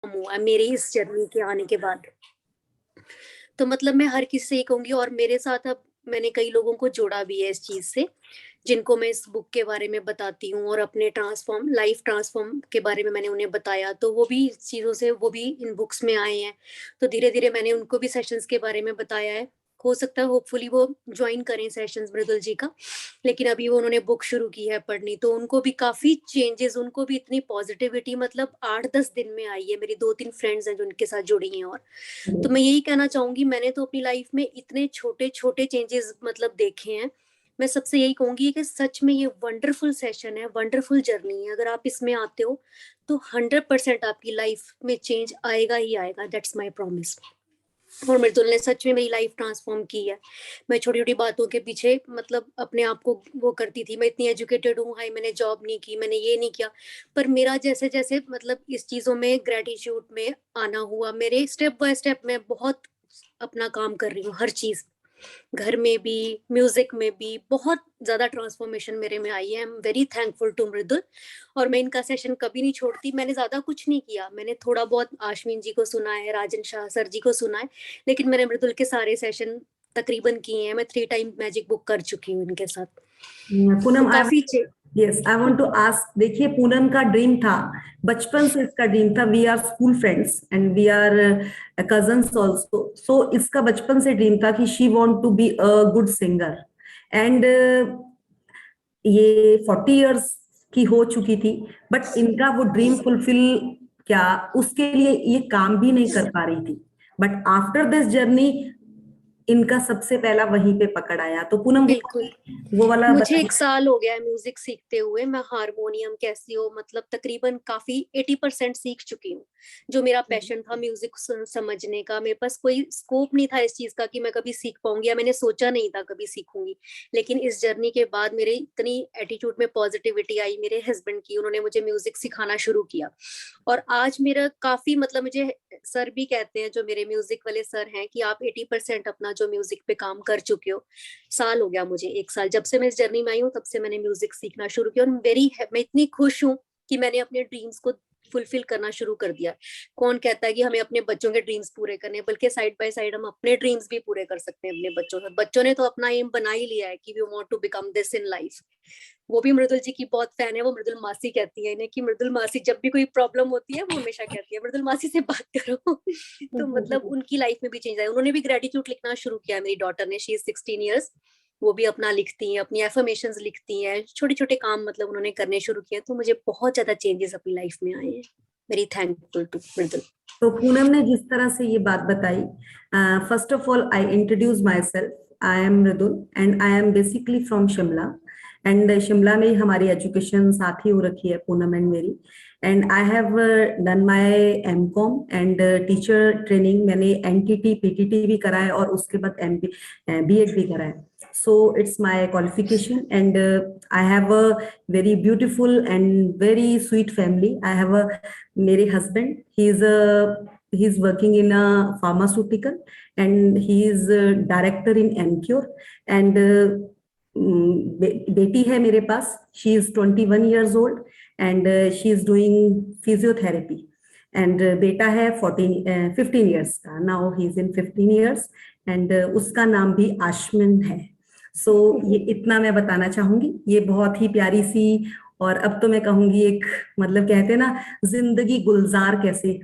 Transform हुआ है मेरे इस जर्नी के आने के बाद। तो मतलब मैं हर किसी से ये कहूंगी, और मेरे साथ अब मैंने कई लोगों को जोड़ा भी है इस चीज से, जिनको मैं इस बुक के बारे में बताती हूँ और अपने ट्रांसफॉर्म लाइफ ट्रांसफॉर्म के बारे में मैंने उन्हें बताया, तो वो भी इस चीज़ों से, वो भी इन बुक्स में आए हैं। तो धीरे धीरे मैंने उनको भी सेशंस के बारे में बताया है। हो सकता है होपफुली वो ज्वाइन करें सेशंस मृदुल जी का, लेकिन अभी वो उन्होंने बुक शुरू की है पढ़नी, तो उनको भी काफी चेंजेस, उनको भी इतनी पॉजिटिविटी मतलब 8-10 दिन में आई है। मेरी 2-3 फ्रेंड्स हैं जो उनके साथ जुड़ी हैं। और तो मैं यही कहना चाहूंगी, मैंने तो अपनी लाइफ में इतने छोटे छोटे चेंजेस मतलब देखे हैं। मैं सबसे यही कहूंगी कि सच में ये वंडरफुल सेशन है, वंडरफुल जर्नी है। अगर आप इसमें आते हो तो 100% आपकी लाइफ में चेंज आएगा ही आएगा, दैट्स माई प्रॉमिस। और मृदुल ने सच में मेरी लाइफ ट्रांसफॉर्म की है। मैं छोटी छोटी बातों के पीछे मतलब अपने आप को वो करती थी, मैं इतनी एजुकेटेड हूँ, हाई मैंने जॉब नहीं की, मैंने ये नहीं किया, पर मेरा जैसे जैसे मतलब इस चीजों में ग्रेटिट्यूड में आना हुआ, मेरे स्टेप बाय स्टेप मैं बहुत अपना काम कर रही हूँ। हर चीज, घर में भी, म्यूजिक में भी बहुत ज्यादा ट्रांसफॉर्मेशन मेरे में आई है। I am very thankful to Mridul. और मैं इनका सेशन कभी नहीं छोड़ती। मैंने ज्यादा कुछ नहीं किया, मैंने थोड़ा बहुत आश्विन जी को सुना है, राजन शाह सर जी को सुना है, लेकिन मैंने मृदुल के सारे सेशन तकरीबन किए हैं। मैं 3 टाइम मैजिक बुक कर चुकी हूँ इनके साथ। तो पूनम, काफी yes, I want to ask, देखिए पूनम का ड्रीम था, बचपन से इसका ड्रीम था, we are school friends and we are cousins also, so इसका बचपन से ड्रीम था कि she want to be a good singer. And ये 40 इयर्स की हो चुकी थी, बट इनका वो ड्रीम फुलफिल, क्या उसके लिए ये काम भी नहीं कर पा रही थी, बट आफ्टर दिस जर्नी इनका सबसे पहला वहीं पे पकड़ आया। तो पूनम बिल्कुल। वो वाला मुझे बताइए। 1 साल हो गया है म्यूजिक सीखते हुए। मैं हारमोनियम, कैसियो मतलब तकरीबन काफी 80% सीख चुकी हूँ। जो मेरा पैशन था म्यूजिक समझने का, मेरे पास कोई स्कोप नहीं था इस चीज का कि मैं कभी सीख पाऊंगी, या मैंने सोचा नहीं था कभी सीखूंगी। लेकिन इस जर्नी के बाद मेरे इतनी एटीट्यूड में पॉजिटिविटी आई मेरे हस्बैंड की, उन्होंने मुझे म्यूजिक सिखाना शुरू किया। और आज मेरा काफी मतलब, मुझे सर भी कहते हैं जो मेरे म्यूजिक वाले सर हैं कि आप 80% अपना जो म्यूजिक पे काम कर चुके हो। साल हो गया मुझे, 1 साल जब से मैं इस जर्नी में आई हूँ, तब से मैंने म्यूजिक सीखना शुरू किया। और मैं इतनी खुश हूँ कि मैंने अपने ड्रीम्स को फुलफिल करना शुरू कर दिया। कौन कहता है कि हमें अपने बच्चों के ड्रीम्स पूरे करने, बल्कि साइड बाय साइड हम अपने ड्रीम्स भी पूरे कर सकते हैं अपने बच्चों से। बच्चों ने तो अपना एम बना ही लिया है कि we want to become this in life. वो भी मृदुल जी की बहुत फैन है, वो मृदुल मासी कहती है इन्हें कि मृदुल मासी, जब भी कोई प्रॉब्लम होती है वो हमेशा कहती है मृदुल मासी से बात करो। तो मतलब उनकी लाइफ में भी चेंज आया। उन्होंने भी ग्रेटिट्यूड लिखना शुरू किया। मेरी डॉटर ने, शी इज 16 ईयर्स, वो भी अपना लिखती हैं, अपनी एफर्मेशंस लिखती हैं, छोटे छोटे काम मतलब उन्होंने करने शुरू किए। तो मुझे बहुत ज्यादा चेंजेस अपनी लाइफ में आए हैं। Very thankful to Mridul. तो पूनम ने जिस तरह से ये बात बताई, first of all I introduce myself, I am Mridul and I am basically from Shimla. And Shimla में ही हमारी एजुकेशन साथ ही हो रखी है, पूनम एंड मेरी। And I have done my MCom and teacher training, मैंने एनटीटी पीटीटी भी करा है और उसके बाद बीएड भी करा है। So it's my qualification and I have a very beautiful and very sweet family. I have a मेरे husband, he's working in a pharmaceutical and he is a director in Emcure and बेटी है मेरे पास, she is 21 years old and she is doing physiotherapy and बेटा है 15 years का, now he is in 15 years and उसका नाम भी आश्विन है। सो ये इतना मैं बताना चाहूंगी। ये बहुत ही प्यारी सी, और अब तो मैं कहूंगी एक, मतलब कहते हैं ना जिंदगी गुलजार कैसे,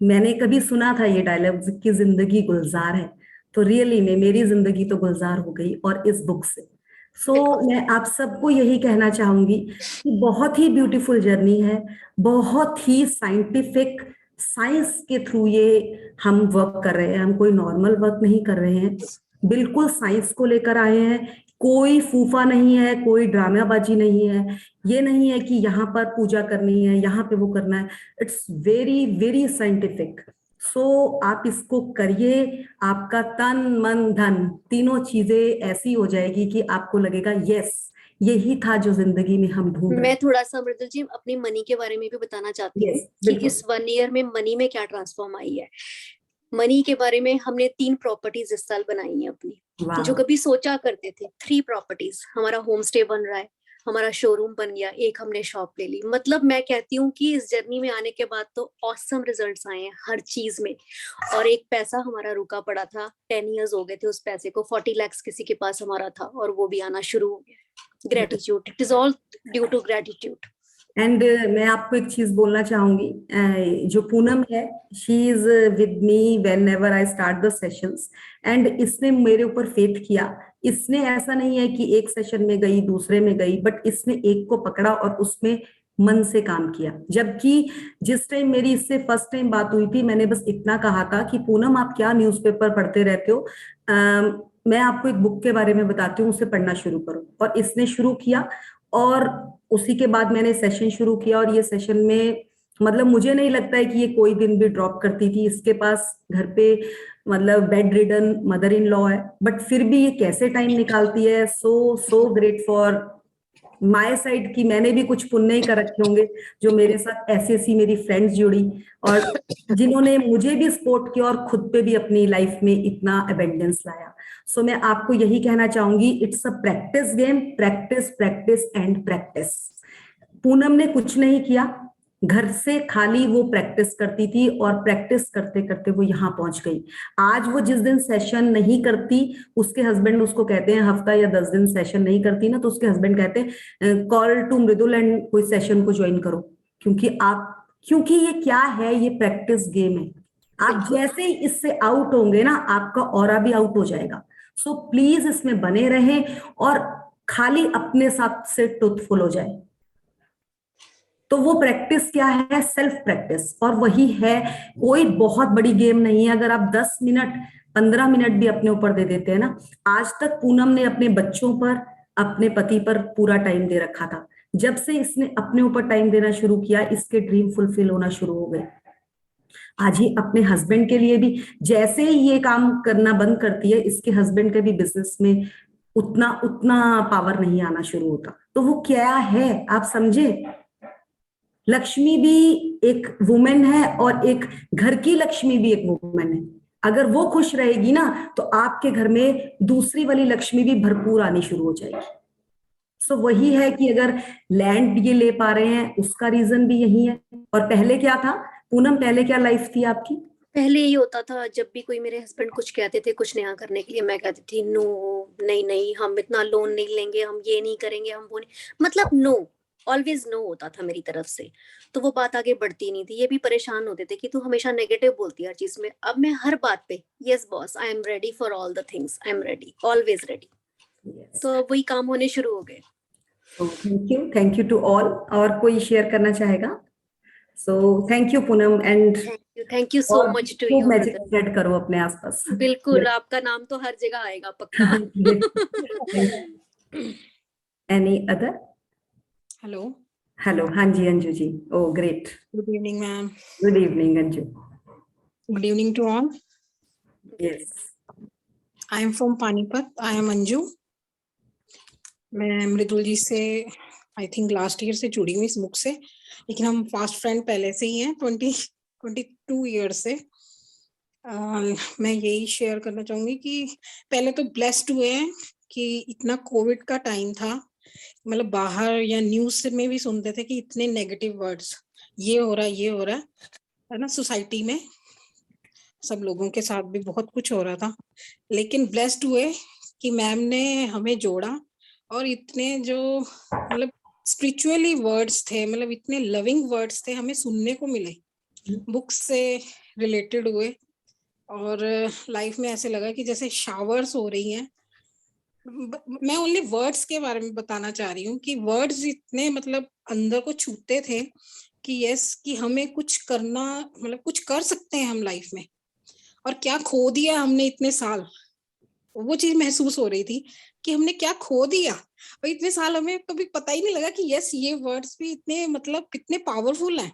मैंने कभी सुना था ये डायलॉग कि जिंदगी गुलजार है, तो रियली में मेरी जिंदगी तो गुलजार हो गई और इस बुक से। सो मैं आप सबको यही कहना चाहूंगी कि बहुत ही ब्यूटीफुल जर्नी है, बहुत ही साइंटिफिक, साइंस के थ्रू ये हम वर्क कर रहे हैं, हम कोई नॉर्मल वर्क नहीं कर रहे हैं, बिल्कुल साइंस को लेकर आए हैं। कोई फूफा नहीं है, कोई ड्रामाबाजी नहीं है, ये नहीं है कि यहाँ पर पूजा करनी है, यहाँ पे वो करना है। It's very very scientific. So आप इसको करिए, आपका तन मन धन तीनों चीजें ऐसी हो जाएगी कि आपको लगेगा यस, यही था जो जिंदगी में हम ढूंढ रहे। मैं थोड़ा सा मृदुल जी अपनी मनी के बारे में भी बताना चाहती हूँ यस, कि बिल्कुल। इस 1 ईयर में मनी में क्या ट्रांसफॉर्म आई है। मनी के बारे में हमने 3 प्रॉपर्टीज इस साल बनाई है अपनी, जो वाह। कभी सोचा करते थे। 3 प्रॉपर्टीज, हमारा होम स्टे बन रहा है, हमारा शोरूम बन गया, एक हमने शॉप ले ली। मतलब मैं कहती हूँ कि इस जर्नी में आने के बाद तो ऑसम रिजल्ट्स आए हैं हर चीज में। और एक पैसा हमारा रुका पड़ा था, 10 years हो गए थे उस पैसे को, 40 lakhs किसी के पास हमारा था, और वो भी आना शुरू हो गया। Gratitude, it is all due to gratitude. And मैं आपको एक चीज बोलना चाहूंगी, जो पूनम है, she is with me whenever I start the sessions, and इसने मेरे ऊपर फेथ किया। इसने ऐसा नहीं है कि एक सेशन में गई, दूसरे में गई, बट इसने एक को पकड़ा और उसमें मन से काम किया। जबकि जिस टाइम मेरी इससे फर्स्ट टाइम बात हुई थी, मैंने बस इतना कहा था कि पूनम आप क्या न्यूज़पेपर पढ़ते रहते हो, मैं आपको एक बुक के बारे में बताती हूँ, उसे पढ़ना शुरू करो। और इसने शुरू किया, और उसी के बाद मैंने सेशन शुरू किया। और ये सेशन में मतलब मुझे नहीं लगता है कि ये कोई दिन भी ड्रॉप करती थी। इसके पास घर पे मतलब bedridden mother in law है, बट फिर भी ये कैसे टाइम निकालती है। So so great for my side कि मैंने भी कुछ पुण्य ही कर रखे होंगे, जो मेरे साथ ऐसी ऐसी मेरी फ्रेंड्स जुड़ी और जिन्होंने मुझे भी सपोर्ट किया और खुद पे भी अपनी लाइफ में इतना अबेंडेंस लाया। सो मैं आपको यही कहना चाहूंगी, it's a practice game, practice practice and practice. Poonam ने कुछ नहीं किया, घर से खाली वो प्रैक्टिस करती थी, और प्रैक्टिस करते करते वो यहाँ पहुंच गई। आज वो जिस दिन सेशन नहीं करती, उसके हस्बैंड उसको कहते हैं, हफ्ता या 10 दिन सेशन नहीं करती ना, तो उसके हस्बैंड कहते हैं कॉल टू मृदुल एंड कोई सेशन को ज्वाइन करो। क्योंकि ये क्या है, ये प्रैक्टिस गेम है। आप जैसे ही इससे आउट होंगे ना, आपका ऑरा भी आउट हो जाएगा। सो प्लीज इसमें बने रहें, और खाली अपने साथ से ट्रूथफुल हो जाए। तो वो प्रैक्टिस क्या है, सेल्फ प्रैक्टिस, और वही है। कोई बहुत बड़ी गेम नहीं है। अगर आप 10 मिनट 15 मिनट भी अपने ऊपर दे देते हैं ना, आज तक पूनम ने अपने बच्चों पर, अपने पति पर पूरा टाइम दे रखा था। जब से इसने अपने ऊपर टाइम देना शुरू किया, इसके ड्रीम फुलफिल होना शुरू हो गए। आज ये अपने हस्बैंड के लिए भी, जैसे ही ये काम करना बंद करती है, इसके हस्बैंड के भी बिजनेस में उतना उतना पावर नहीं आना शुरू होता। तो वो क्या है, आप समझे। लक्ष्मी भी एक वुमेन है, और एक घर की लक्ष्मी भी एक वुमेन है। अगर वो खुश रहेगी ना, तो आपके घर में दूसरी वाली लक्ष्मी भी भरपूर आनी शुरू हो जाएगी। सो वही है कि अगर लैंड ये ले पा रहे हैं, उसका रीजन भी यही है। और पहले क्या था पूनम, पहले क्या लाइफ थी आपकी? पहले ये होता था, जब भी कोई मेरे हस्बैंड कुछ कहते थे कुछ नया करने के लिए, मैं कहती थी नो, नहीं नहीं, हम इतना लोन नहीं लेंगे, हम ये नहीं करेंगे, हम वो नहीं, मतलब नो, ऑलवेज नो होता था मेरी तरफ से। तो वो बात आगे बढ़ती नहीं थी। ये भी परेशान होते थे कि तू हमेशा नेगेटिव बोलती है हर चीज में। अब मैं हर बात पे yes boss, I am ready for all the things, I am ready, always ready. Yes. तो वही काम होने शुरू हो गए। So thank you to all. और कोई शेयर करना चाहेगा? So thank you Poonam, and thank you so और मच टू खूब यू मैजिक ब्रदर। स्प्रेड करो अपने आसपास। बिल्कुल, आपका नाम तो हर जगह आएगा पक्का। Any other? हेलो, हेलो, हाँ जी Anju ji. Oh great, good evening ma'am. Good evening Anju. Good evening to all. Yes, I am from Panipat, I am Anju. मैं मृदुल जी से आई थिंक लास्ट ईयर से जुड़ी हूँ इस बुक से, लेकिन हम फास्ट फ्रेंड पहले से ही हैं, 22 ईयर से। मैं यही शेयर करना चाहूंगी कि पहले तो ब्लेस्ड हुए हैं कि इतना कोविड का टाइम था, मतलब बाहर या न्यूज में भी सुनते थे कि इतने नेगेटिव वर्ड्स, ये हो रहा है, ये हो रहा है ना, सोसाइटी में सब लोगों के साथ भी बहुत कुछ हो रहा था। लेकिन ब्लेस्ड हुए कि मैम ने हमें जोड़ा, और इतने जो मतलब स्पिरिचुअली वर्ड्स थे, मतलब इतने लविंग वर्ड्स थे हमें सुनने को मिले, बुक्स से रिलेटेड हुए, और लाइफ में ऐसे लगा कि जैसे शावर्स हो रही हैं। मैं ओनली वर्ड्स के बारे में बताना चाह रही हूँ कि वर्ड्स इतने मतलब अंदर को छूते थे कि यस, कि हमें कुछ करना, मतलब कुछ कर सकते हैं हम लाइफ में, और क्या खो दिया हमने इतने साल, वो चीज महसूस हो रही थी कि हमने क्या खो दिया। और इतने साल हमें कभी पता ही नहीं लगा कि यस, ये वर्ड्स भी इतने मतलब कितने पावरफुल हैं।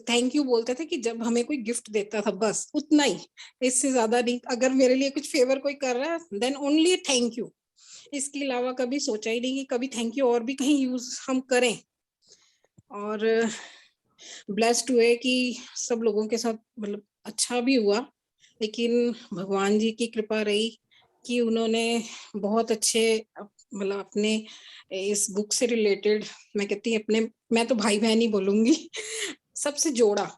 थैंक यू बोलते थे कि जब हमें कोई गिफ्ट देता था, बस उतना ही, इससे ज्यादा नहीं। अगर मेरे लिए कुछ फेवर कोई कर रहा है देन ओनली थैंक यू, इसके अलावा कभी सोचा ही नहीं कि कभी थैंक यू और भी कहीं यूज हम करें। और ब्लेस्ड हुए कि सब लोगों के साथ मतलब अच्छा भी हुआ, लेकिन भगवान जी की कृपा रही कि उन्होंने बहुत अच्छे मतलब अपने इस बुक से रिलेटेड मैं कहती हूँ अपने, मैं तो भाई बहन ही बोलूंगी, सबसे जोड़ा,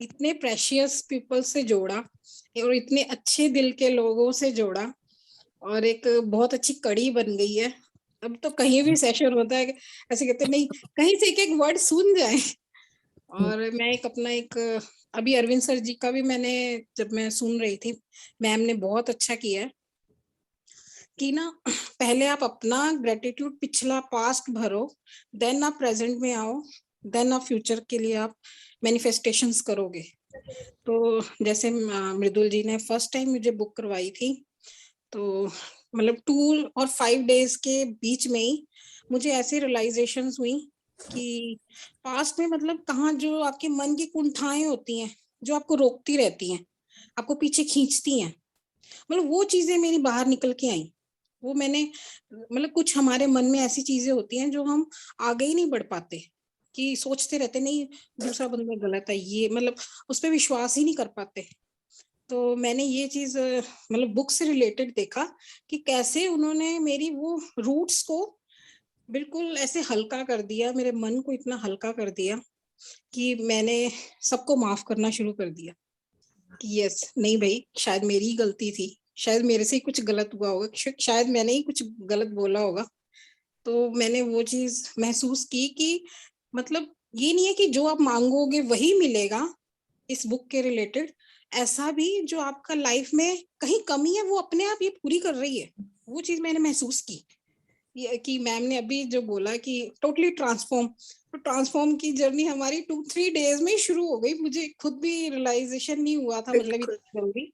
इतने प्रेशियस पीपल से जोड़ा और इतने अच्छे दिल के लोगों से जोड़ा, और एक बहुत अच्छी कड़ी बन गई है। अब तो कहीं भी सेशन होता है ऐसे कहते नहीं, कहीं से एक एक वर्ड सुन जाए। और मैं एक अपना एक अभी अरविंद सर जी का भी मैंने, जब मैं सुन रही थी, मैम ने बहुत अच्छा किया है कि ना पहले आप अपना ग्रेटिट्यूड पिछला पास्ट भरो, देन आप प्रेजेंट में आओ, देन आप फ्यूचर के लिए आप मैनिफेस्टेशंस करोगे। तो जैसे मृदुल जी ने फर्स्ट टाइम मुझे बुक करवाई थी, तो मतलब 2 और 5 डेज के बीच में ही मुझे ऐसी रियलाइजेशंस हुई कि पास्ट में मतलब कहाँ जो आपके मन की कुंठाएं होती हैं जो आपको रोकती रहती हैं, आपको पीछे खींचती हैं, मतलब वो चीजें मेरी बाहर निकल के आई। वो मैंने मतलब कुछ हमारे मन में ऐसी चीजें होती हैं जो हम आगे ही नहीं बढ़ पाते, कि सोचते रहते नहीं दूसरा बंदा गलत है, ये मतलब उस पर विश्वास ही नहीं कर पाते। तो मैंने ये चीज मतलब बुक से रिलेटेड देखा कि कैसे उन्होंने मेरी वो रूट्स को बिल्कुल ऐसे हल्का कर दिया, मेरे मन को इतना हल्का कर दिया कि मैंने सबको माफ करना शुरू कर दिया कि यस नहीं भाई, शायद मेरी ही गलती थी, शायद मेरे से ही कुछ गलत हुआ होगा, शायद मैंने ही कुछ गलत बोला होगा। तो मैंने वो चीज महसूस की कि मतलब ये नहीं है कि जो आप मांगोगे वही मिलेगा इस बुक के रिलेटेड, ऐसा भी जो आपका लाइफ में कहीं कमी है वो अपने आप ये पूरी कर रही है। वो चीज मैंने महसूस की ये कि मैम ने अभी जो बोला कि टोटली ट्रांसफॉर्म, तो ट्रांसफॉर्म की जर्नी हमारी 2-3 डेज में ही शुरू हो गई, मुझे खुद भी रियलाइजेशन नहीं हुआ था मतलब बिल्कुल। इतना जल्दी।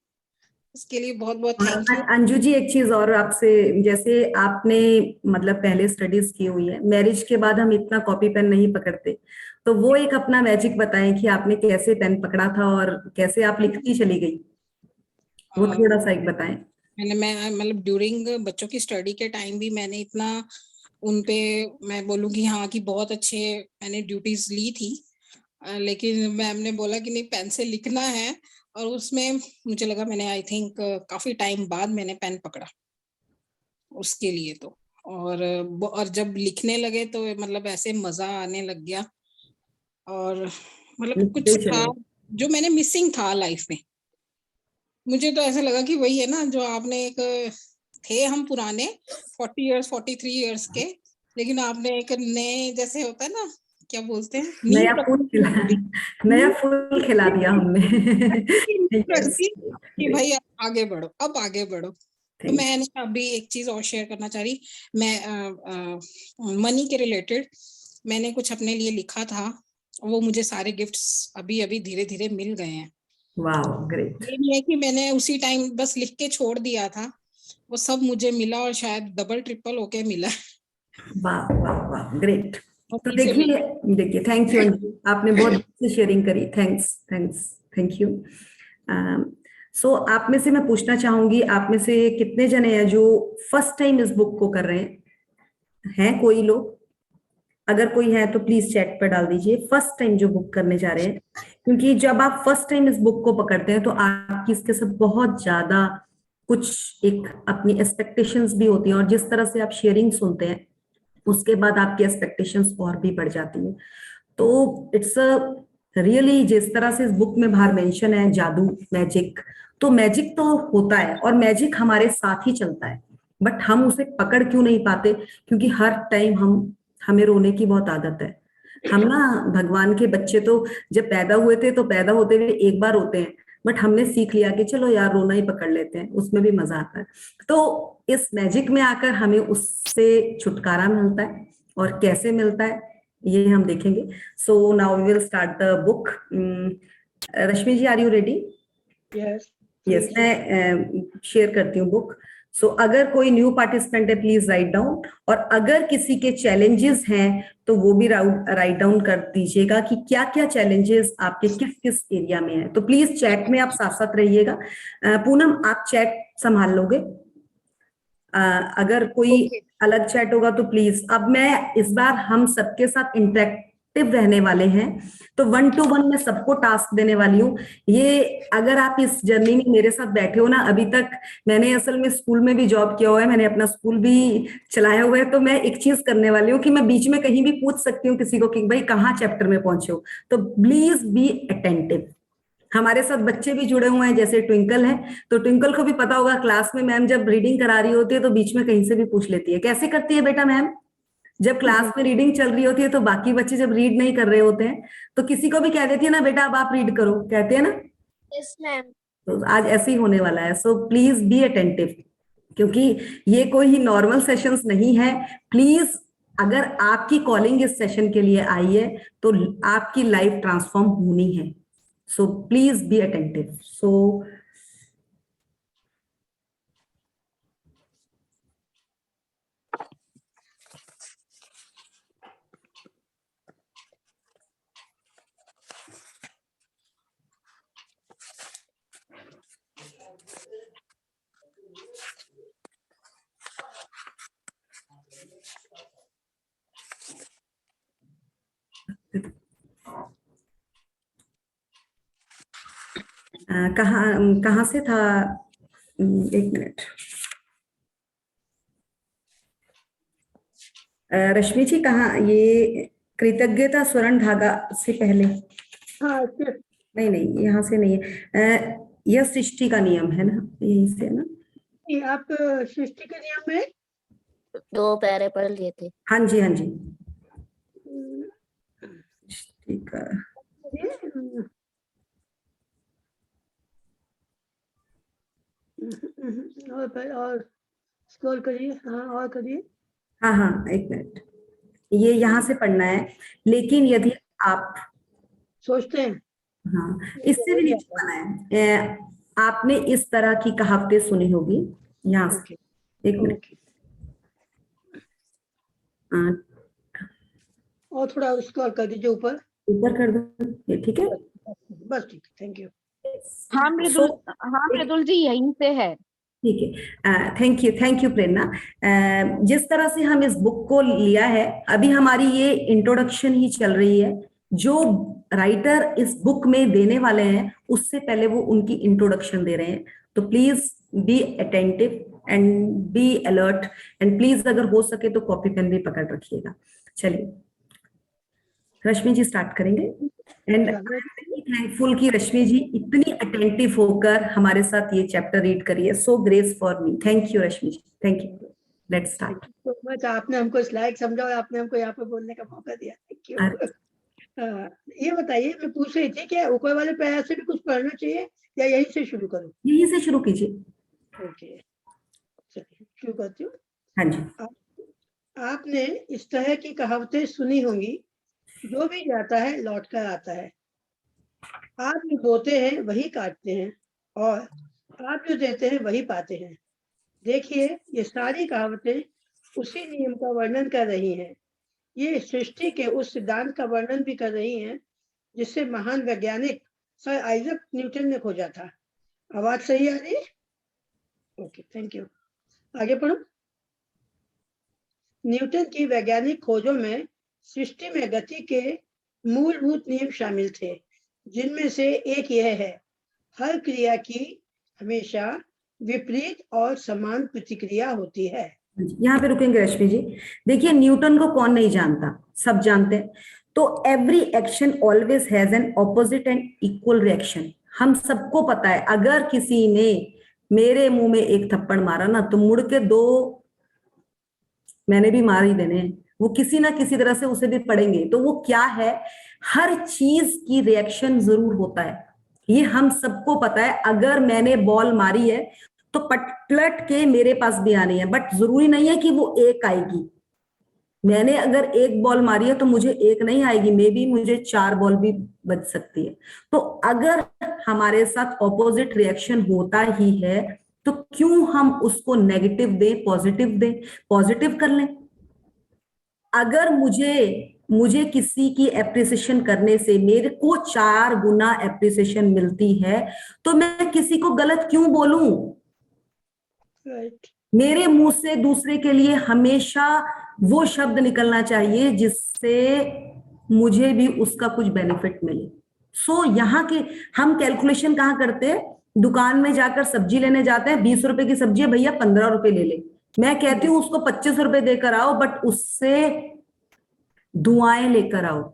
इसके लिए बहुत बहुत और थैंक यू। अंजू जी एक चीज और आपसे, जैसे आपने मतलब पहले स्टडीज की हुई है, मैरिज के बाद हम इतना कॉपी पेन नहीं पकड़ते, तो वो एक अपना मैजिक बताएं कि आपने कैसे पेन पकड़ा था और कैसे आप लिखती चली गई, वो थोड़ा सा एक बताएं। मैं मतलब ड्यूरिंग बच्चों की स्टडी के टाइम भी मैंने इतना उनपे मैं बोलूँगी हाँ कि बहुत अच्छे मैंने ड्यूटीज ली थी, लेकिन मैम ने बोला कि नहीं पेन से लिखना है, और उसमें मुझे लगा मैंने आई थिंक काफी टाइम बाद मैंने पेन पकड़ा उसके लिए। तो और जब लिखने लगे तो मतलब ऐसे मजा आने लग गया, और मतलब लिखते कुछ ही था चले। जो मैंने मिसिंग था लाइफ में। मुझे तो ऐसा लगा कि वही है ना जो आपने एक थे हम पुराने 40 इयर्स 43 इयर्स के, लेकिन आपने एक नए जैसे होता है ना क्या बोलते हैं नींव नया रख फूल खिला, नया नींव फूल खिला दिया हमने। रख यस, दी कि भाई अब आगे बढ़ो, अब आगे बढ़ो। तो थैंक मैंने अभी एक चीज और शेयर करना चाह रही, मैं मनी के रिलेटेड मैंने कुछ अपने लिए लिखा था, वो मुझे सारे गिफ्ट्स अभी अभी धीरे धीरे मिल गए हैं। Wow great. ये नहीं है कि मैंने उसी टाइम बस लिख के छोड़ दिया था, वो सब मुझे मिला और शायद डबल ट्रिपल होके मिला। वाह वाह वाह ग्रेट। तो मनी से देखिए, रिलेटेड। देखिए थैंक यू अंजू, आपने बहुत अच्छी शेयरिंग करी, थैंक्स थैंक्स थैंक यू। सो आप में से मैं पूछना चाहूंगी, आप में से कितने जने हैं जो फर्स्ट टाइम इस बुक को कर रहे हैं कोई लोग? अगर कोई है तो प्लीज चैट पर डाल दीजिए फर्स्ट टाइम जो बुक करने जा रहे हैं, क्योंकि जब आप फर्स्ट टाइम इस बुक को पकड़ते हैं तो आपकी इसके साथ बहुत ज्यादा कुछ एक अपनी एक्सपेक्टेशंस भी होती हैं, और जिस तरह से आप शेयरिंग सुनते हैं उसके बाद आपकी एक्सपेक्टेशंस और भी बढ़ जाती हैं। तो इट्स अ रियली, जिस तरह से इस बुक में बाहर मेंशन है जादू, मैजिक, तो मैजिक तो होता है और मैजिक हमारे साथ ही चलता है, बट हम उसे पकड़ क्यों नहीं पाते? क्योंकि हर टाइम हमें रोने की बहुत आदत है। हम ना भगवान के बच्चे तो जब पैदा हुए थे तो पैदा होते हुए एक बार रोते हैं, बट हमने सीख लिया कि चलो यार रोना ही पकड़ लेते हैं, उसमें भी मजा आता है। तो इस मैजिक में आकर हमें उससे छुटकारा मिलता है, और कैसे मिलता है ये हम देखेंगे। So now we will start the book. Rashmi ji, are you ready? Yes yes, मैं शेयर करती हूँ बुक। सो अगर कोई न्यू पार्टिसिपेंट है प्लीज राइट डाउन, और अगर किसी के चैलेंजेस हैं तो वो भी राइट डाउन कर दीजिएगा कि क्या क्या चैलेंजेस आपके किस किस एरिया में है। तो प्लीज चैट में आप साथ साथ रहिएगा। पूनम, आप चैट संभाल लोगे? अगर कोई ओके। अलग चैट होगा तो प्लीज। अब मैं इस बार हम सबके साथ इंटरेक्टिव एक्टिव रहने वाले हैं। तो 1 to 1 मैं सबको टास्क देने वाली हूँ। ये अगर आप इस जर्नी में मेरे साथ बैठे हो ना, अभी तक मैंने असल में स्कूल में भी जॉब किया हुआ है, मैंने अपना स्कूल भी चलाया हुआ है, तो मैं एक चीज करने वाली हूँ कि मैं बीच में कहीं भी पूछ सकती हूँ किसी को कि भाई कहाँ चैप्टर में पहुंचे हो। तो प्लीज बी अटेंटिव। हमारे साथ बच्चे भी जुड़े हुए हैं, जैसे ट्विंकल है, तो ट्विंकल को भी पता होगा क्लास में मैम जब रीडिंग करा रही होती है तो बीच में कहीं से भी पूछ लेती है। कैसे करती है बेटा मैम? जब क्लास में रीडिंग चल रही होती है तो बाकी बच्चे जब रीड नहीं कर रहे होते हैं तो किसी को भी कह देती है ना, बेटा अब आप रीड करो, कहते हैं ना। Yes ma'am. तो आज ऐसे ही होने वाला है। सो प्लीज बी अटेंटिव, क्योंकि ये कोई ही नॉर्मल सेशंस नहीं है। प्लीज, अगर आपकी कॉलिंग इस सेशन के लिए आई है तो आपकी लाइफ ट्रांसफॉर्म होनी है। So please be attentive. So कहाँ कहाँ से था? एक मिनट। रश्मि जी कहाँ? ये कृतज्ञता स्वर्ण धागा से पहले? हाँ नहीं नहीं, यहाँ से नहीं है। यह सृष्टि का नियम है ना, यहीं से ना? आप सृष्टि के नियम में 2 पैरे पढ़ लिए थे। हाँ जी हाँ जी। ठीक है। और स्क्रॉल करिए। हाँ और करिए। हाँ हाँ, एक मिनट। ये यहाँ से पढ़ना है, लेकिन यदि आप सोचते हैं। हाँ, इससे भी नीचे पढ़ना है। आपने इस तरह की कहावतें सुनी होगी, यहाँ से। एक मिनट। और थोड़ा स्क्रॉल कर दीजिए ऊपर। ऊपर कर दो, ये ठीक है? बस ठीक है, थैंक यू। हाँ मृदुल जी यहीं से है। ठीक है, थैंक यू प्रेरणा। जिस तरह से हम इस बुक को लिया है, अभी हमारी ये इंट्रोडक्शन ही चल रही है। जो राइटर इस बुक में देने वाले हैं उससे पहले वो उनकी इंट्रोडक्शन दे रहे हैं। तो please be attentive and be alert, and please अगर हो सके तो कॉपी पेन भी पकड़ रखिएगा। चलिए रश्मि जी स्टार्ट करेंगे। एंड थैंकफुल कि रश्मि जी इतनी अटेंटिव होकर हमारे साथ ये चैप्टर रीड करिए। So grace for me. Thank you Rashmi ji, thank you. Let's start. तो मच आपने हमको इस लायक समझा और आपने हमको यहाँ पे बोलने का मौका दिया, थैंक यू। ये बताइए, मैं पूछ रही थी क्या ऊपर वाले पैरा से भी कुछ पढ़ना चाहिए या यहीं से शुरू करूं? यहीं से शुरू कीजिए। ओके चलिए शुरू करती हूँ। हाँ जी। आपने इस तरह की कहावतें सुनी होंगी, जो भी जाता है लौट कर आता है। आप जो बोते हैं वही काटते हैं और आप जो देते हैं वही पाते हैं। देखिए ये सारी कहावतें उसी नियम का वर्णन कर रही हैं। ये सृष्टि के उस सिद्धांत का वर्णन भी कर रही हैं जिससे महान वैज्ञानिक सर आइजक न्यूटन ने खोजा था। आवाज सही आ रही है? Okay thank you. आगे पढ़ो। न्यूटन की वैज्ञानिक खोजों में सृष्टि में गति के मूलभूत नियम शामिल थे, जिनमें से एक यह है, हर क्रिया की हमेशा विपरीत और समान प्रतिक्रिया होती है। यहाँ पे रुकेंगे रश्मि जी। देखिए न्यूटन को कौन नहीं जानता, सब जानते हैं। तो every action always has an opposite and equal reaction. हम सबको पता है, अगर किसी ने मेरे मुंह में एक थप्पड़ मारा ना तो मुड़ के 2 मैंने भी मार ही देने, वो किसी ना किसी तरह से उसे भी पड़ेंगे। तो वो क्या है, हर चीज की रिएक्शन जरूर होता है, ये हम सबको पता है। अगर मैंने बॉल मारी है तो पलट के मेरे पास भी आनी है, बट जरूरी नहीं है कि वो एक आएगी। मैंने अगर एक बॉल मारी है तो मुझे एक नहीं आएगी, मे बी मुझे 4 बॉल भी बच सकती है। तो अगर हमारे साथ ऑपोजिट रिएक्शन होता ही है तो क्यों हम उसको नेगेटिव दें, पॉजिटिव दें? पॉजिटिव कर लें। अगर मुझे किसी की एप्रिसिएशन करने से मेरे को 4 गुना एप्रिसिएशन मिलती है तो मैं किसी को गलत क्यों बोलूं? राइट। मेरे मुंह से दूसरे के लिए हमेशा वो शब्द निकलना चाहिए जिससे मुझे भी उसका कुछ बेनिफिट मिले। सो यहाँ के हम कैलकुलेशन कहाँ करते हैं, दुकान में जाकर सब्जी लेने जाते हैं, 20 रुपए की सब्जी है भैया 15 रुपए ले ले, मैं कहती हूँ उसको 25 रुपए देकर आओ, बट उससे दुआएं लेकर आओ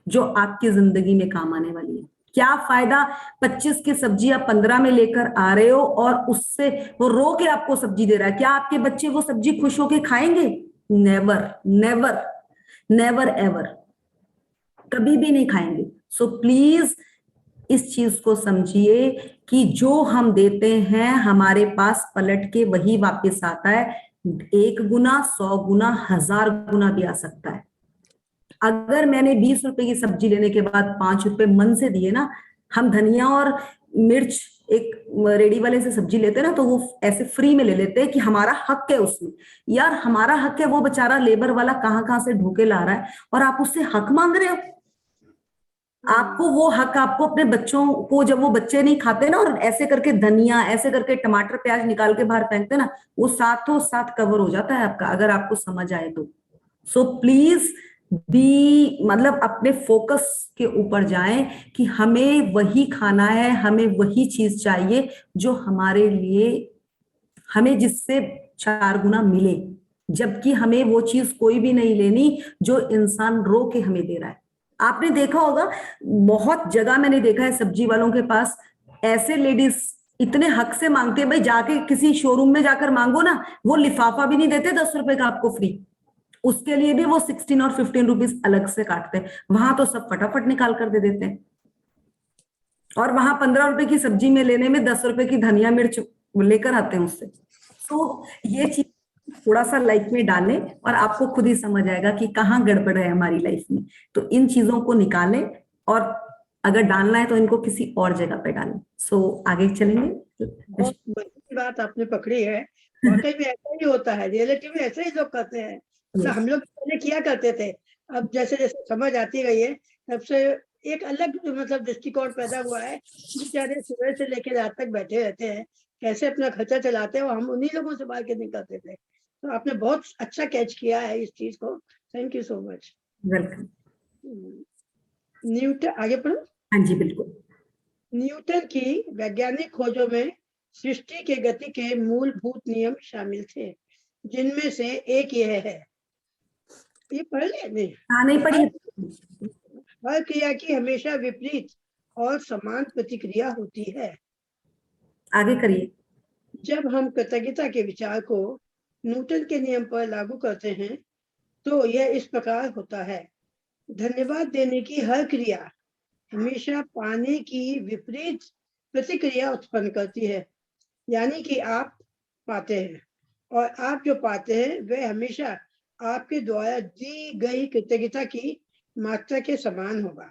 जो आपकी जिंदगी में काम आने वाली है। क्या फायदा 25 की सब्जी आप 15 में लेकर आ रहे हो और उससे वो रो के आपको सब्जी दे रहा है, क्या आपके बच्चे वो सब्जी खुश होके खाएंगे? नेवर नेवर नेवर एवर, कभी भी नहीं खाएंगे। सो प्लीज इस चीज को समझिए कि जो हम देते हैं हमारे पास पलट के वही वापस आता है, 1 गुना 100 गुना 1000 गुना भी आ सकता है। अगर मैंने 20 रुपए की सब्जी लेने के बाद 5 रुपए मन से दिए ना, हम धनिया और मिर्च एक रेडी वाले से सब्जी लेते हैं ना, तो वो ऐसे फ्री में ले लेते हैं कि हमारा हक है उसमें। यार हमारा हक है, वो बेचारा लेबर वाला कहाँ कहाँ से ढोके ला रहा है और आप उससे हक मांग रहे हो। आपको वो हक, आपको अपने बच्चों को, जब वो बच्चे नहीं खाते ना और ऐसे करके धनिया, ऐसे करके टमाटर प्याज निकाल के बाहर फेंकते ना, वो साथों साथ कवर हो जाता है आपका, अगर आपको समझ आए तो। सो प्लीज भी मतलब अपने फोकस के ऊपर जाएं कि हमें वही खाना है, हमें वही चीज चाहिए जो हमारे लिए, हमें जिससे 4 गुना मिले, जबकि हमें वो चीज कोई भी नहीं लेनी जो इंसान रो के हमें दे रहा है। आपने देखा होगा, बहुत जगह मैंने देखा है सब्जी वालों के पास ऐसे लेडीज इतने हक से मांगते हैं, भाई जाके किसी शोरूम में जाकर मांगो ना, वो लिफाफा भी नहीं देते 10 रुपए का आपको फ्री, उसके लिए भी वो 16 और 15 रुपीज अलग से काटते हैं। वहां तो सब फटाफट निकाल कर दे देते हैं, और वहां 15 रुपए की सब्जी में लेने में 10 रुपए की धनिया मिर्च लेकर आते हैं उससे। तो ये चीज थोड़ा सा लाइफ में डालें और आपको खुद ही समझ आएगा कि कहाँ गड़बड़ है हमारी लाइफ में। तो इन चीजों को निकालें और अगर डालना है तो इनको किसी और जगह पे डालें। सो आगे चलेंगे। बहुत बड़ी बात आपने पकड़ी है, वाकई में ऐसा ही होता है, रियलिटी में ऐसे ही लोग करते हैं। तो हम लोग पहले किया करते थे, अब जैसे जैसे समझ आती गई है तब से एक अलग मतलब दृष्टिकोण पैदा हुआ है। बेचारे सुबह से लेकर रात तक बैठे रहते हैं, कैसे अपना खर्चा चलाते हैं, और हम उन्हीं लोगों से बार्गेनिंग करते थे। तो आपने बहुत अच्छा कैच किया है इस चीज को, thank you so much. Welcome. Newton, आगे पढ़ो। हाँ जी बिल्कुल। न्यूटन की वैज्ञानिक खोजों में सृष्टि के गति के मूलभूत नियम शामिल थे, जिनमें से एक यह है, ये पढ़ ले नहीं, हाँ नहीं पढ़ी। हर क्रिया की हमेशा विपरीत और समान प्रतिक्रिया होती है। आगे करिए। जब हम कृतज्ञता के विचार को न्यूटन के नियम पर लागू करते हैं तो यह इस प्रकार होता है, धन्यवाद देने की हर क्रिया हमेशा पाने की विपरीत प्रतिक्रिया उत्पन्न करती है। यानी कि आप पाते हैं और आप जो पाते हैं वह हमेशा आपके द्वारा दी गई कृतज्ञता की मात्रा के समान होगा।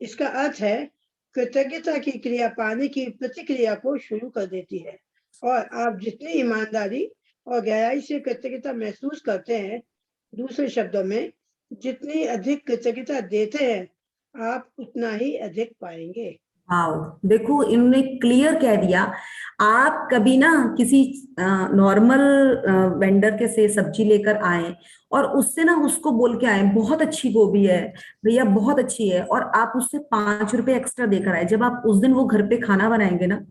इसका अर्थ है, कृतज्ञता की क्रिया पाने की प्रतिक्रिया को शुरू कर देती है, और आप जितनी ईमानदारी और गहराई से कृतज्ञता महसूस करते हैं, दूसरे शब्दों में जितनी अधिक कृतज्ञता देते हैं, आप उतना ही अधिक पाएंगे। वाओ, देखो इन्होंने क्लियर कह दिया। आप कभी ना किसी नॉर्मल वेंडर के से सब्जी लेकर आए और उससे ना उसको बोल के आए बहुत अच्छी गोभी है भैया, बहुत अच्छी है, और आप उससे 5 रुपए एक्स्ट्रा देकर आए, जब आप उस दिन वो घर पे खाना बनाएंगे ना,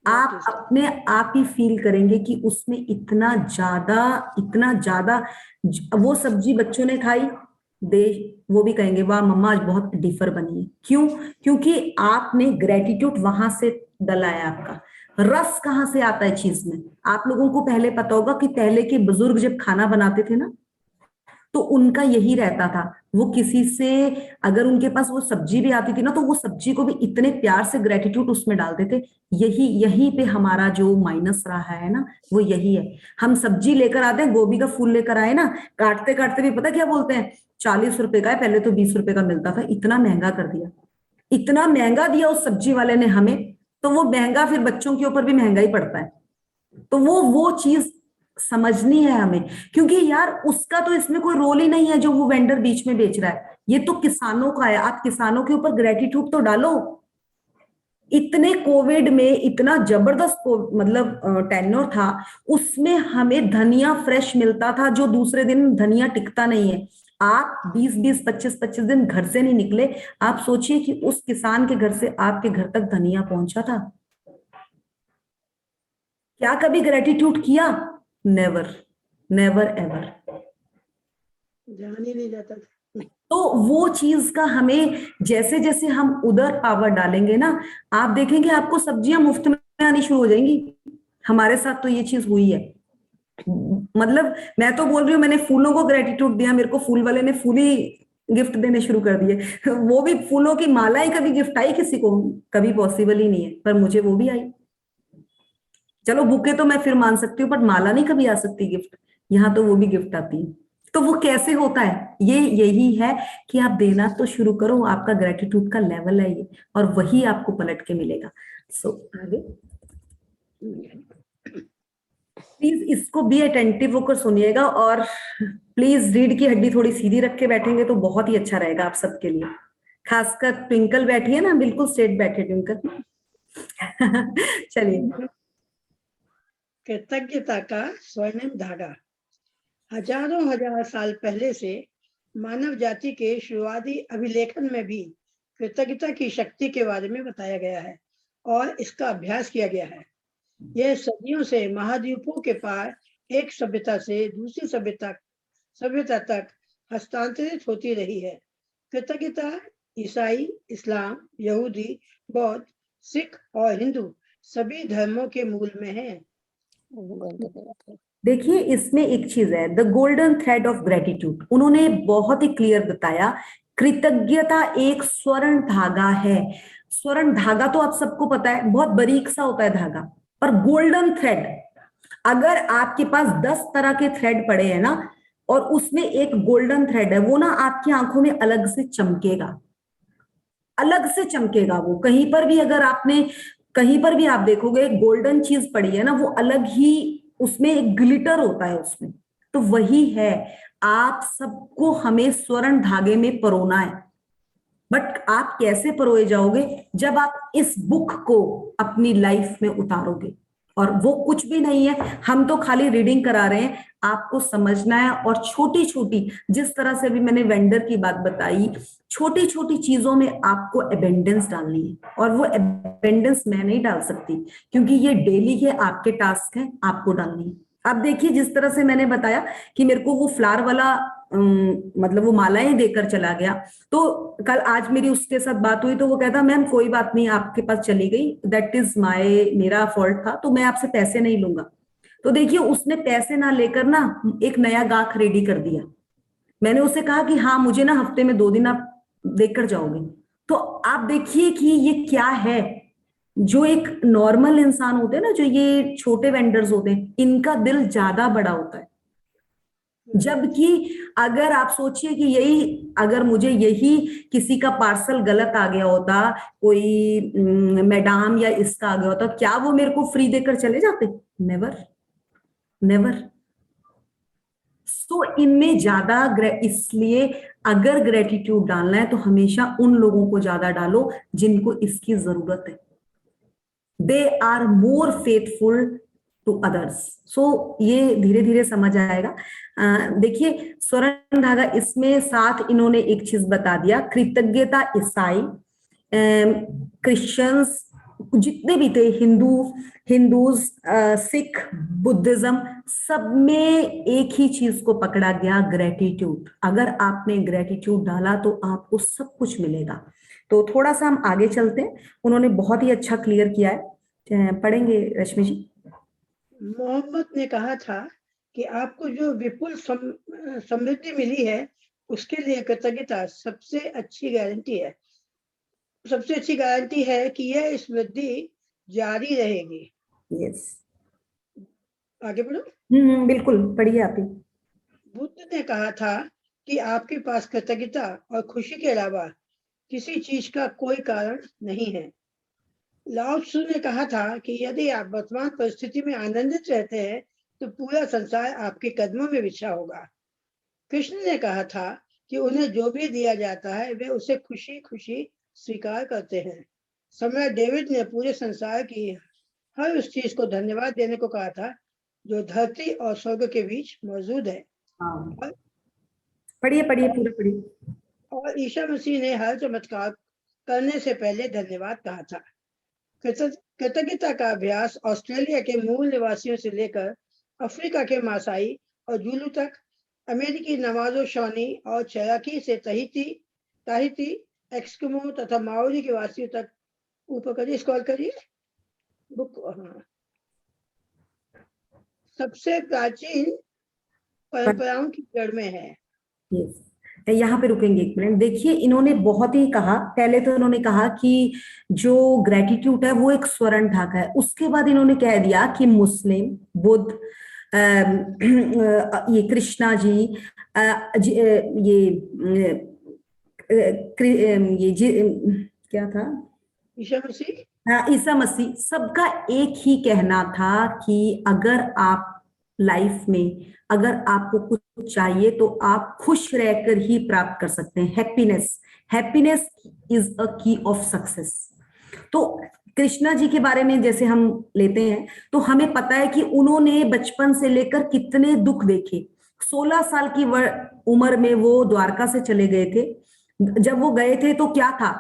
आप अपने आप ही फील करेंगे कि उसमें इतना ज्यादा वो सब्जी बच्चों ने खाई, दे वो भी कहेंगे वाह मम्मा आज बहुत डिफर बनी है। क्यों? क्योंकि आपने ग्रेटिट्यूड वहां से डलाया। आपका रस कहाँ से आता है चीज में? आप लोगों को पहले पता होगा कि पहले के बुजुर्ग जब खाना बनाते थे ना, तो उनका यही रहता था, वो किसी से अगर उनके पास वो सब्जी भी आती थी ना, तो वो सब्जी को भी इतने प्यार से ग्रेटिट्यूड उसमें डालते थे। यहीं पे हमारा जो माइनस रहा है ना, वो यही है। हम सब्जी लेकर आते हैं, गोभी का फूल लेकर आए ना, काटते काटते भी पता क्या बोलते हैं, 40 रुपए का है, पहले तो 20 रुपए का मिलता था, इतना महंगा कर दिया, इतना महंगा दिया उस सब्जी वाले ने हमें, तो वो महंगा फिर बच्चों के ऊपर भी महंगा ही पड़ता है। तो वो चीज समझनी है हमें, क्योंकि यार उसका तो इसमें कोई रोल ही नहीं है जो वो वेंडर बीच में बेच रहा है, ये तो किसानों का है। आप किसानों के ऊपर ग्रेटिट्यूड तो डालो। इतने कोविड में इतना जबरदस्त मतलब टेन्योर था, उसमें हमें धनिया फ्रेश मिलता था, जो दूसरे दिन धनिया टिकता नहीं है। आप 20-20, 25-25 दिन घर से नहीं निकले, आप सोचिए कि उस किसान के घर से आपके घर तक धनिया पहुंचा था। क्या कभी ग्रेटिट्यूड किया? Never, never ever. ध्यान ही नहीं जाता था। तो वो चीज का हमें जैसे जैसे हम उधर पावर डालेंगे ना, आप देखेंगे आपको सब्जियां मुफ्त में आनी शुरू हो जाएंगी। हमारे साथ तो ये चीज हुई है। मतलब मैं तो बोल रही हूँ, मैंने फूलों को ग्रेटिट्यूड दिया, मेरे को फूल वाले ने फूल ही गिफ्ट देने शुरू कर दिए। वो भी फूलों की माला ही कभी गिफ्ट आई किसी को? कभी पॉसिबल ही नहीं है, पर मुझे वो भी आई। चलो बुके तो मैं फिर मान सकती हूँ, पर माला नहीं कभी आ सकती गिफ्ट। यहाँ तो वो भी गिफ्ट आती है। तो वो कैसे होता है? ये यही है कि आप देना तो शुरू करो, आपका ग्रेटिट्यूड का लेवल है ये, और वही आपको पलट के मिलेगा। सो आगे प्लीज इसको भी अटेंटिव होकर सुनिएगा, और प्लीज रीढ़ की हड्डी थोड़ी सीधी रख के बैठेंगे तो बहुत ही अच्छा रहेगा आप सबके लिए। खासकर ट्विंकल बैठी है ना, बिल्कुल स्ट्रेट बैठे ट्विंकल। चलिए। कृतज्ञता का स्वर्णिम धागा। हजारों हजार साल पहले से मानव जाति के शुरुआती अभिलेखन में भी कृतज्ञता की शक्ति के बारे में बताया गया है और इसका अभ्यास किया गया है। यह सदियों से महाद्वीपों के पार एक सभ्यता से दूसरी सभ्यता तक हस्तांतरित होती रही है। कृतज्ञता ईसाई, इस्लाम, यहूदी, बौद्ध, सिख और हिंदू सभी धर्मों के मूल में है। देखिए इसमें एक चीज है, the golden thread of gratitude. उन्होंने बहुत ही क्लियर बताया, कृतज्ञता एक स्वर्ण धागा है। स्वर्ण धागा तो आप सबको पता है, बहुत बारीक सा होता है धागा, पर गोल्डन थ्रेड, अगर आपके पास 10 तरह के थ्रेड पड़े हैं ना, और उसमें एक गोल्डन थ्रेड है, वो ना आपकी आंखों में अलग से चमकेगा, अलग से चमकेगा वो। कहीं पर भी अगर आपने, कहीं पर भी आप देखोगे गोल्डन चीज पड़ी है ना, वो अलग ही, उसमें एक ग्लिटर होता है उसमें। तो वही है, आप सबको हमें स्वर्ण धागे में परोना है। बट आप कैसे परोए जाओगे? जब आप इस बुक को अपनी लाइफ में उतारोगे। और वो कुछ भी नहीं है, हम तो खाली रीडिंग करा रहे हैं, आपको समझना है। और छोटी छोटी, जिस तरह से अभी मैंने वेंडर की बात बताई, छोटी छोटी चीजों में आपको एबेंडेंस डालनी है। और वो एबेंडेंस मैं नहीं डाल सकती, क्योंकि ये डेली के आपके टास्क है, आपको डालनी है। अब देखिए जिस तरह से मैंने बताया कि मेरे को वो फ्लावर वाला मतलब वो मालाएं देकर चला गया, तो कल आज मेरी उसके साथ बात हुई तो वो कहता मैम कोई बात नहीं, आपके पास चली गई, दैट इज मेरा फॉल्ट था, तो मैं आपसे पैसे नहीं लूंगा। तो देखिए उसने पैसे ना लेकर ना एक नया गाहक रेडी कर दिया। मैंने उसे कहा कि हाँ मुझे ना हफ्ते में 2 दिन आप देकर जाओगे। तो आप देखिए कि ये क्या है। जो एक नॉर्मल इंसान होते हैं ना, जो ये छोटे वेंडर्स होते हैं, इनका दिल ज्यादा बड़ा होता है। जबकि अगर आप सोचिए कि यही, अगर मुझे यही किसी का पार्सल गलत आ गया होता, कोई मैडम या इसका आ गया होता, क्या वो मेरे को फ्री देकर चले जाते? Never, never. सो इनमें ज्यादा इसलिए अगर ग्रेटिट्यूड डालना है तो हमेशा उन लोगों को ज्यादा डालो जिनको इसकी जरूरत है। They are more faithful to others. So ये धीरे धीरे समझ आएगा। देखिए स्वर्ण धागा, इसमें साथ इन्होंने एक चीज बता दिया, कृतज्ञता ईसाई, क्रिश्चियंस, जितने भी थे, हिंदूज, सिख, बुद्धिज्म, सब में एक ही चीज को पकड़ा गया, ग्रेटिट्यूड। अगर आपने ग्रेटिट्यूड डाला तो आपको सब कुछ मिलेगा। तो थोड़ा सा हम आगे चलते हैं, उन्होंने बहुत ही अच्छा क्लियर किया है। पढ़ेंगे रश्मि जी? मोहम्मद ने कहा था कि आपको जो विपुल समृद्धि मिली है उसके लिए कृतज्ञता सबसे अच्छी गारंटी है। सबसे अच्छी गारंटी है कि यह समृद्धि जारी रहेगी। यस, आगे बढ़ो। बिल्कुल पढ़िए आप ही। बुद्ध ने कहा था कि आपके पास कृतज्ञता और खुशी के अलावा किसी चीज का कोई कारण नहीं है। लाओ त्सु ने कहा था कि यदि आप वर्तमान परिस्थिति में आनंदित रहते हैं तो पूरा संसार आपके कदमों में बिछा होगा। कृष्ण ने कहा था कि उन्हें जो भी दिया जाता है वे उसे खुशी खुशी स्वीकार करते हैं। सम्राट डेविड ने पूरे संसार की हर उस चीज को धन्यवाद देने को कहा था जो धरती और स्वर्ग के बीच मौजूद है। पढ़िए पढ़िए पूरा पढ़िए। और ईसा मसीह ने हर चमत्कार करने से पहले धन्यवाद कहा था। कृतज्ञता का अभ्यास ऑस्ट्रेलिया के मूल निवासियों से लेकर अफ्रीका के मासाई और जुलू तक, अमेरिकी नवाजो शॉनी और चेराकी से ताहिती, एक्सकिमो तथा माओरी के वासियों तक, ऊपर करिए, स्क्रॉल करिए बुक, हाँ, सबसे प्राचीन परंपराओं की जड़ में है। Yes. यहाँ पे रुकेंगे एक मिनट। देखिए इन्होंने बहुत ही कहा, पहले तो इन्होंने कहा कि जो ग्रेटिट्यूड है वो एक स्वर्ण ढाका है, उसके बाद इन्होंने कह दिया कि मुस्लिम, बुद्ध, ये कृष्णा जी, क्या था, ईसा मसीह, हाँ ईसा मसीह, सबका एक ही कहना था कि अगर आप लाइफ में, अगर आपको कुछ चाहिए तो आप खुश रहकर ही प्राप्त कर सकते हैं। हैप्पीनेस इज अ की ऑफ सक्सेस। तो कृष्णा जी के बारे में जैसे हम लेते हैं तो हमें पता है कि उन्होंने बचपन से लेकर कितने दुख देखे। 16 साल की उम्र में वो द्वारका से चले गए थे। जब वो गए थे तो क्या था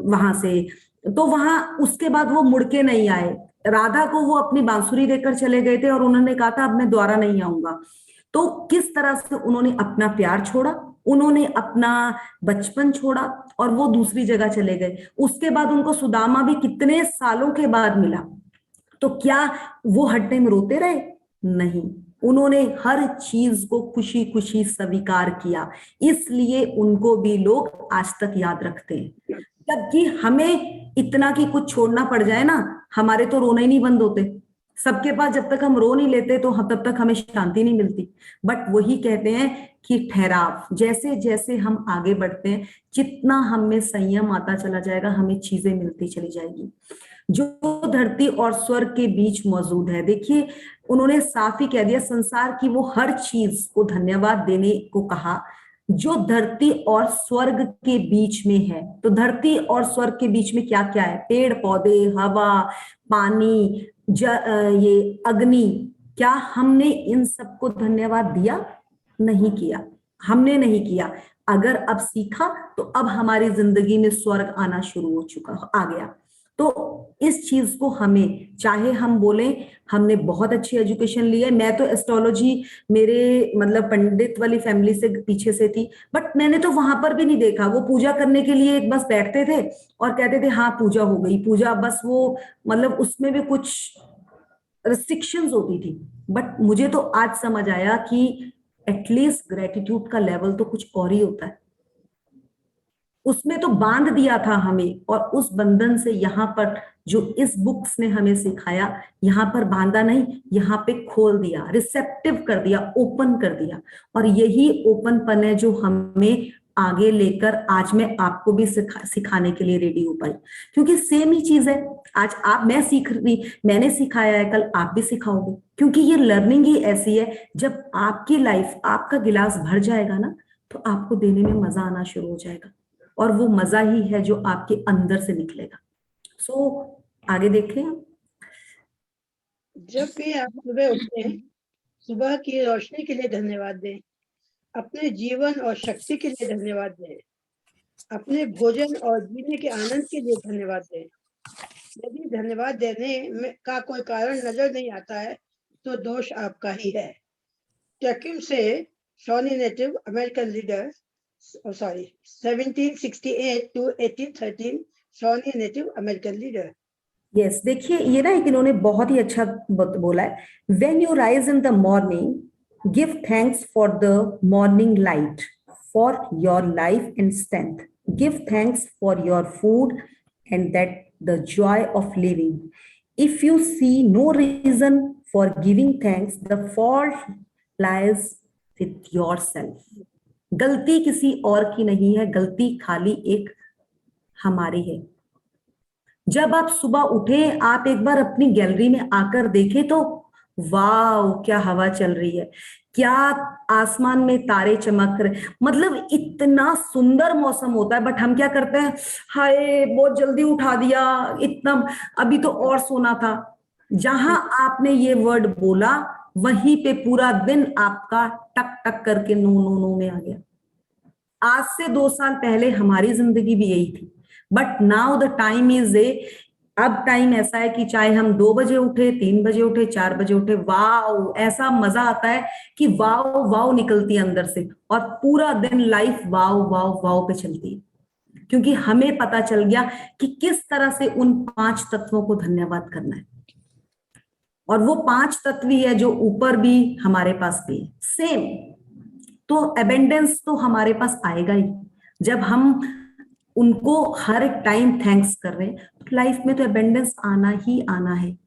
वहां से, तो वहां उसके बाद वो मुड़ के नहीं आए। राधा को वो अपनी बांसुरी देकर चले गए थे और उन्होंने कहा था अब मैं दोबारा नहीं आऊंगा। तो किस तरह से उन्होंने अपना प्यार छोड़ा, उन्होंने अपना बचपन छोड़ा और वो दूसरी जगह चले गए। उसके बाद उनको सुदामा भी कितने सालों के बाद मिला, तो क्या वो हर टाइम रोते रहे? नहीं, उन्होंने हर चीज को खुशी खुशी स्वीकार किया, इसलिए उनको भी लोग आज तक याद रखते हैं। जबकि हमें इतना कि कुछ छोड़ना पड़ जाए ना, हमारे तो रोने ही नहीं बंद होते। सबके पास जब तक हम रो नहीं लेते तो तब तक हमें शांति नहीं मिलती। बट वही कहते हैं कि ठहराव, जैसे जैसे हम आगे बढ़ते हैं, जितना हम में संयम आता चला जाएगा, हमें चीजें मिलती चली जाएगी। जो धरती और स्वर्ग के बीच मौजूद है, देखिए उन्होंने साफ ही कह दिया, संसार की वो हर चीज को धन्यवाद देने को कहा जो धरती और स्वर्ग के बीच में है। तो धरती और स्वर्ग के बीच में क्या क्या है? पेड़ पौधे, हवा, पानी, ये अग्नि। क्या हमने इन सबको धन्यवाद दिया? नहीं किया, हमने नहीं किया। अगर अब सीखा तो अब हमारी जिंदगी में स्वर्ग आना शुरू हो चुका, आ गया। तो इस चीज को हमें, चाहे हम बोले हमने बहुत अच्छी एजुकेशन ली है, मैं तो एस्ट्रोलॉजी मेरे मतलब पंडित वाली फैमिली से पीछे से थी, बट मैंने तो वहां पर भी नहीं देखा। वो पूजा करने के लिए बस बैठते थे और कहते थे हाँ पूजा हो गई, पूजा, बस वो मतलब उसमें भी कुछ रिस्ट्रिक्शंस होती थी। बट मुझे तो आज समझ आया कि एटलीस्ट ग्रेटिट्यूड का लेवल तो कुछ और ही होता है। उसमें तो बांध दिया था हमें, और उस बंधन से यहाँ पर जो इस बुक्स ने हमें सिखाया, यहाँ पर बांधा नहीं, यहाँ पे खोल दिया, रिसेप्टिव कर दिया, ओपन कर दिया। और यही ओपनपन है जो हमें आगे लेकर आज मैं आपको भी सिखाने के लिए रेडी हो पाई, क्योंकि सेम ही चीज है। आज आप, मैं सीख रही, मैंने सिखाया है, कल आप भी सिखाओगे, क्योंकि ये लर्निंग ही ऐसी है। जब आपकी लाइफ, आपका गिलास भर जाएगा ना, तो आपको देने में मजा आना शुरू हो जाएगा, और वो मजा ही है जो आपके अंदर से निकलेगा। सो आगे देखें। जब भी आप सुबह उठते हैं, सुबह की रोशनी के लिए धन्यवाद दें, अपने जीवन और शक्ति के लिए धन्यवाद दें, अपने भोजन और जीने के आनंद के लिए धन्यवाद दें। यदि धन्यवाद देने का कोई कारण नजर नहीं आता है तो दोष आपका ही है। टैक्यूम से शॉनी native American leader, 1768 to 1813, शॉनी native American leader. Yes, देखिए ये ना एक इन्होंने बहुत ही अच्छा बोला है। When you rise in the morning, give thanks for the morning light, for your life and strength, give thanks for your food and that the joy of living. If you see no reason for giving thanks, the fault lies with yourself. गलती किसी और की नहीं है, गलती खाली एक हमारी है। जब आप सुबह उठे, आप एक बार अपनी गैलरी में आकर देखें तो वाव, क्या हवा चल रही है, क्या आसमान में तारे चमक रहे, मतलब इतना सुंदर मौसम होता है। बट हम क्या करते हैं, हाय बहुत जल्दी उठा दिया, इतना अभी तो और सोना था। जहां आपने ये वर्ड बोला, वहीं पे पूरा दिन आपका टक टक करके नो नो नो में आ गया। आज से 2 साल पहले हमारी जिंदगी भी यही थी, but now the time is अब टाइम ऐसा है कि चाहे हम 2 बजे उठे, 3 बजे उठे, 4 बजे उठे, वाव, ऐसा मजा आता है कि वाव वाव निकलती है अंदर से, और पूरा दिन लाइफ वाव वाव वाव पे चलती है, क्योंकि हमें पता चल गया कि किस तरह से उन 5 तत्वों को धन्यवाद करना है। और वो 5 तत्व ही है जो ऊपर भी हमारे पास भी है सेम। तो अबेंडेंस तो हमारे पास आएगा ही जब हम उनको हर एक टाइम थैंक्स कर रहे हैं, तो लाइफ में तो अबेंडेंस आना ही आना है।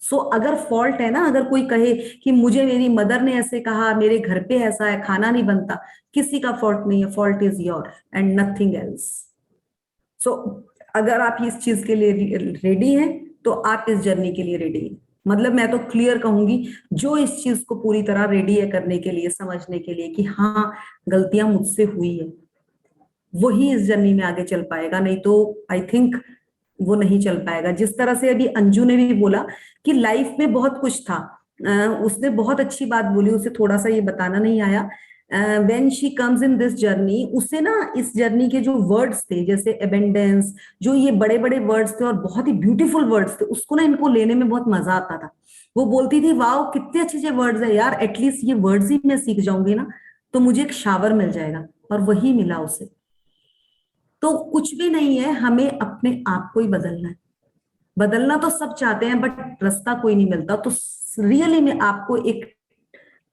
सो अगर फॉल्ट है ना, अगर कोई कहे कि मुझे मेरी मदर ने ऐसे कहा, मेरे घर पे ऐसा है, खाना नहीं बनता, किसी का फॉल्ट नहीं है, fault is your and nothing else. So अगर आप इस चीज के लिए रेडी हैं तो आप इस जर्नी के लिए रेडी हैं। मतलब मैं तो क्लियर कहूंगी, जो इस चीज को पूरी तरह रेडी है करने के लिए, समझने के लिए कि हाँ गलतियां मुझसे हुई है, वही इस जर्नी में आगे चल पाएगा, नहीं तो आई थिंक वो नहीं चल पाएगा। जिस तरह से अभी अंजू ने भी बोला कि लाइफ में बहुत कुछ था, उसने बहुत अच्छी बात बोली, उसे थोड़ा सा ये बताना नहीं आया। When she comes in this journey, उससे ना इस जर्नी के जो वर्ड्स थे, जैसे एबेंडेंस, जो ये बड़े बड़े वर्ड्स थे और बहुत ही ब्यूटीफुल वर्ड्स थे, उसको ना इनको लेने में बहुत मजा आता था। वो बोलती थी वाओ कितने अच्छे अच्छे वर्ड्स है यार, एटलीस्ट ये वर्ड्स ही मैं सीख जाऊंगी ना तो मुझे एक शावर मिल जाएगा, और वही मिला उसे। तो कुछ भी नहीं है, हमें अपने आप को ही बदलना है। बदलना तो सब चाहते हैं बट रास्ता कोई नहीं मिलता। तो रियली में आपको एक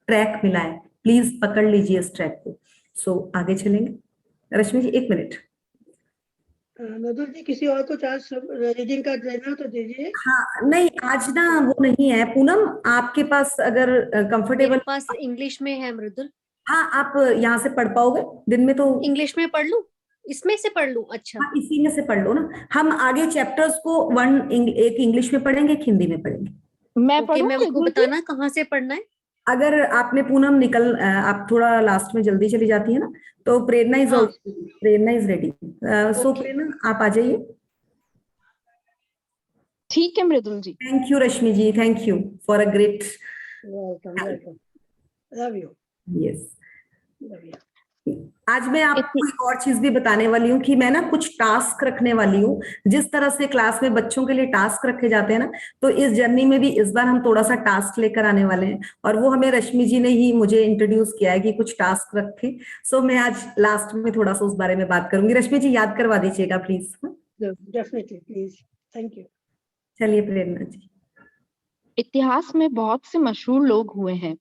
ट्रैक मिला है, प्लीज पकड़ लीजिए इस ट्रैक को। सो आगे चलेंगे। रश्मि जी 1 मिनट। मधुर जी, किसी और को चांस रीडिंग का देना हो तो दीजिए। हाँ नहीं, आज ना वो नहीं है पूनम, आपके पास अगर मेरे कंफर्टेबल। पास इंग्लिश में है मृदुल। हाँ आप यहाँ से पढ़ पाओगे दिन में तो? इंग्लिश में पढ़ लूं, इसमें से पढ़ लूं? अच्छा हाँ इसी में से पढ़ लो ना। हम आगे चैप्टर्स को एक इंग्लिश में पढ़ेंगे, एक हिंदी में पढ़ेंगे। मैं ओके, पढ़ूं मैं उसको मृदुल जी? बताना कहाँ से पढ़ना है। अगर आपने पूनम आप थोड़ा लास्ट में जल्दी चली जाती है ना, तो प्रेरणा इज हाँ। Also, Prerna is ready. So okay. Prerna आप आ जाइए। ठीक है Mridul ji. Thank you Rashmi ji, thank you for a great. Welcome welcome, love you yes, love you. आज मैं आपको एक और चीज भी बताने वाली हूँ कि मैं ना कुछ टास्क रखने वाली हूँ। जिस तरह से क्लास में बच्चों के लिए टास्क रखे जाते हैं ना, तो इस जर्नी में भी इस बार हम थोड़ा सा टास्क लेकर आने वाले हैं, और वो हमें रश्मि जी ने ही मुझे इंट्रोड्यूस किया है कि कुछ टास्क रखे। सो मैं आज लास्ट में थोड़ा सा उस बारे में बात करूंगी। रश्मि जी याद करवा दीजिएगा please. Definitely please, thank you. चलिए प्रेरणा जी। इतिहास में बहुत से मशहूर लोग हुए हैं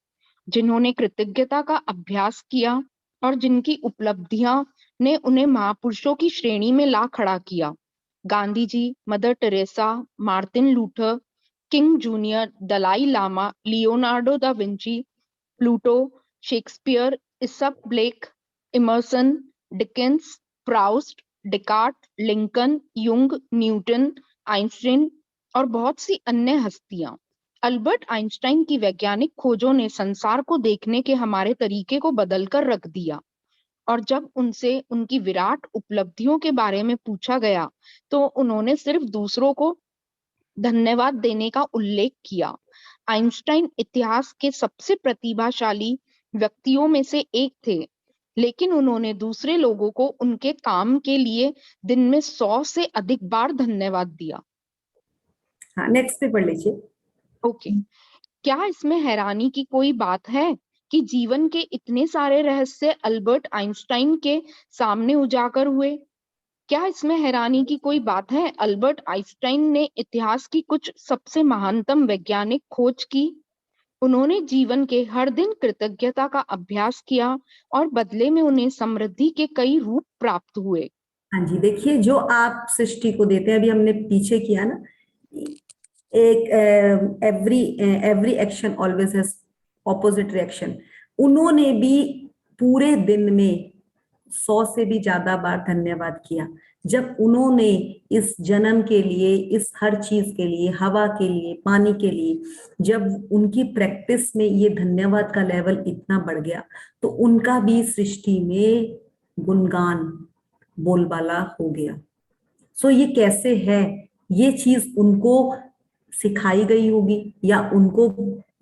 जिन्होंने कृतज्ञता का अभ्यास किया और जिनकी उपलब्धियां ने उन्हें महापुरुषों की श्रेणी में ला खड़ा किया। Gandhi ji, Mother Teresa, Martin Luther King Junior, Dalai Lama, Leonardo da Vinci, Pluto, Shakespeare, Aesop Blake, Emerson, Dickens, Proust, Descartes, Lincoln, Jung, Newton, Einstein और बहुत सी अन्य हस्तियां। अल्बर्ट आइंस्टाइन की वैज्ञानिक खोजों ने संसार को देखने के हमारे तरीके को बदलकर रख दिया, और जब उनसे उनकी विराट उपलब्धियों के बारे में पूछा गया तो उन्होंने सिर्फ दूसरों को धन्यवाद देने का उल्लेख किया। आइंस्टाइन इतिहास के सबसे प्रतिभाशाली व्यक्तियों में से एक थे, लेकिन उन्होंने दूसरे लोगों को उनके काम के लिए दिन में 100 से अधिक बार धन्यवाद दिया। हाँ नेक्स्ट पे पढ़ लीजिए। ओके, क्या इसमें हैरानी की कोई बात है कि जीवन के इतने सारे रहस्य अल्बर्ट आइंस्टाइन के सामने उजागर हुए? क्या इसमें हैरानी की कोई बात है? अल्बर्ट आइंस्टाइन ने इतिहास की कुछ सबसे महानतम वैज्ञानिक खोज की। उन्होंने जीवन के हर दिन कृतज्ञता का अभ्यास किया और बदले में उन्हें समृद्धि के कई रूप प्राप्त हुए। हाँ जी, देखिए जो आप सृष्टि को देते हैं, अभी हमने पीछे किया ना, एक every action always has opposite reaction. उन्होंने भी पूरे दिन में 100 से भी ज्यादा बार धन्यवाद किया। जब उन्होंने इस जन्म के लिए, इस हर चीज के लिए, हवा के लिए, पानी के लिए, जब उनकी प्रैक्टिस में ये धन्यवाद का लेवल इतना बढ़ गया, तो उनका भी सृष्टि में गुणगान बोलबाला हो गया। सो ये कैसे है, ये चीज उनको सिखाई गई होगी या उनको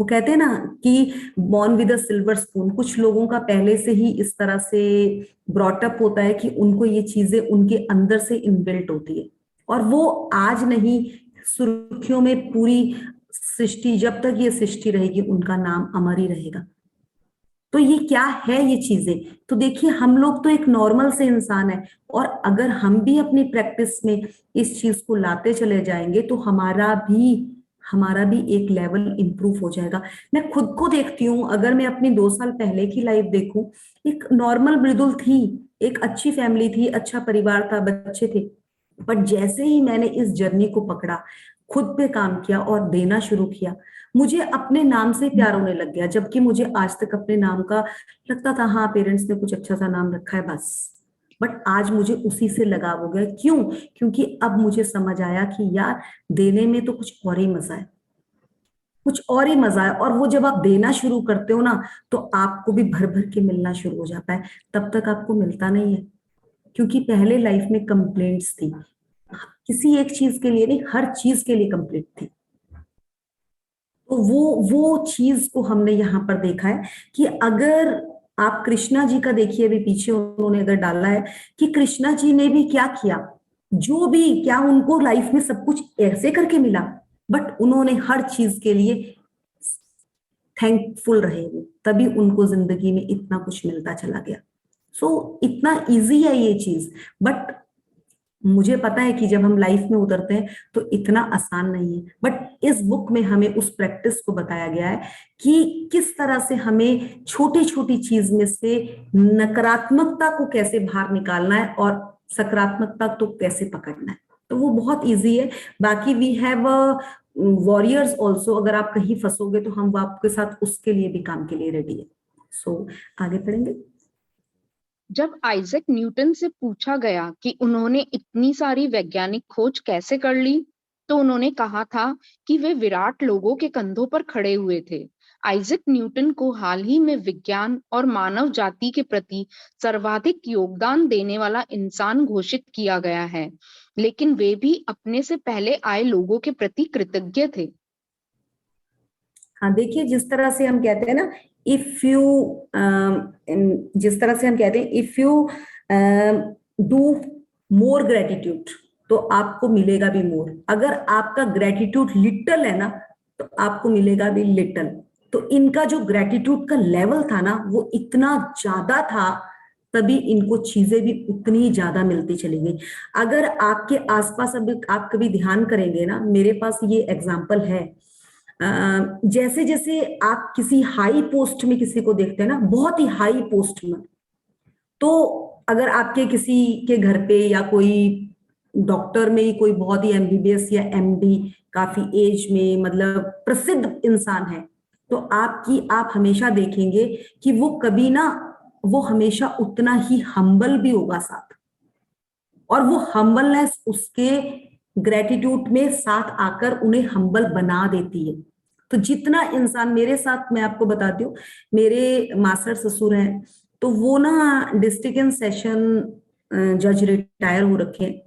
वो कहते हैं ना कि born with a silver spoon, कुछ लोगों का पहले से ही इस तरह से ब्रॉटअप होता है कि उनको ये चीजें उनके अंदर से इनबिल्ट होती है, और वो आज नहीं, सुर्खियों में पूरी सृष्टि, जब तक ये सृष्टि रहेगी उनका नाम अमर ही रहेगा। तो ये क्या है ये चीजें? तो देखिए, हम लोग तो एक नॉर्मल से इंसान है, और अगर हम भी अपनी प्रैक्टिस में इस चीज को लाते चले जाएंगे तो हमारा भी एक लेवल इंप्रूव हो जाएगा। मैं खुद को देखती हूँ, अगर मैं अपनी 2 साल पहले की लाइफ देखूं, एक नॉर्मल मृदुल थी, एक अच्छी फैमिली थी, अच्छा परिवार था, बच्चे थे, बट जैसे ही मैंने इस जर्नी को पकड़ा, खुद पे काम किया और देना शुरू किया, मुझे अपने नाम से प्यार होने लग गया। जबकि मुझे आज तक अपने नाम का लगता था, हाँ पेरेंट्स ने कुछ अच्छा सा नाम रखा है बस, बट आज मुझे उसी से लगाव हो गया। क्यों? क्योंकि अब मुझे समझ आया कि यार, देने में तो कुछ और ही मजा है, कुछ और ही मजा है। और वो जब आप देना शुरू करते हो ना, तो आपको भी भर भर के मिलना शुरू हो जाता है। तब तक आपको मिलता नहीं है, क्योंकि पहले लाइफ में कंप्लेंट्स थी, किसी एक चीज के लिए नहीं, हर चीज के लिए कंप्लेंट थी। तो वो चीज को हमने यहाँ पर देखा है कि अगर आप कृष्णा जी का देखिए, अभी पीछे उन्होंने अगर डाला है कि कृष्णा जी ने भी क्या किया, जो भी, क्या उनको लाइफ में सब कुछ ऐसे करके मिला, बट उन्होंने हर चीज के लिए थैंकफुल रहे, तभी उनको जिंदगी में इतना कुछ मिलता चला गया। सो इतना इजी है ये चीज, बट मुझे पता है कि जब हम लाइफ में उतरते हैं तो इतना आसान नहीं है। बट इस बुक में हमें उस प्रैक्टिस को बताया गया है कि किस तरह से हमें छोटी छोटी चीज में से नकारात्मकता को कैसे बाहर निकालना है और सकारात्मकता तो कैसे पकड़ना है। तो वो बहुत इजी है। बाकी वी हैव वॉरियर्स ऑल्सो, अगर आप कहीं फंसोगे तो हम आपके साथ उसके लिए भी काम के लिए रेडी है। सो आगे पढ़ेंगे। जब आइजैक न्यूटन से पूछा गया कि उन्होंने इतनी सारी वैज्ञानिक खोज कैसे कर ली, तो उन्होंने कहा था कि वे विराट लोगों के कंधों पर खड़े हुए थे। आइजैक न्यूटन को हाल ही में विज्ञान और मानव जाति के प्रति सर्वाधिक योगदान देने वाला इंसान घोषित किया गया है, लेकिन वे भी अपने से पहले आए लोगों के प्रति कृतज्ञ थे। हाँ, देखिए, जिस तरह से हम कहते हैं ना, इफ यू जिस तरह से हम कहते हैं, if you do more gratitude तो आपको मिलेगा भी मोर। अगर आपका ग्रेटिट्यूड लिटल है ना, तो आपको मिलेगा भी लिटल। तो इनका जो ग्रेटिट्यूड का लेवल था ना, वो इतना ज्यादा था, तभी इनको चीजें भी उतनी ज्यादा मिलती चली गई। अगर आपके आसपास अभी आप कभी ध्यान करेंगे ना, मेरे पास ये एग्जाम्पल है, जैसे जैसे आप किसी हाई पोस्ट में किसी को देखते हैं ना, बहुत ही हाई पोस्ट में, तो अगर आपके किसी के घर पे या कोई डॉक्टर में ही कोई बहुत ही एमबीबीएस या एमडी काफी एज में, मतलब प्रसिद्ध इंसान है, तो आप हमेशा देखेंगे कि वो कभी ना, वो हमेशा उतना ही हम्बल भी होगा साथ, और वो हम्बलनेस उसके ग्रेटिट्यूड में साथ आकर उन्हें हम्बल बना देती है। तो जितना इंसान मेरे साथ, मैं आपको बताती हूँ, मेरे मास्टर ससुर हैं, तो वो ना डिस्ट्रिक्ट एंड सेशन जज रिटायर हो रखे हैं।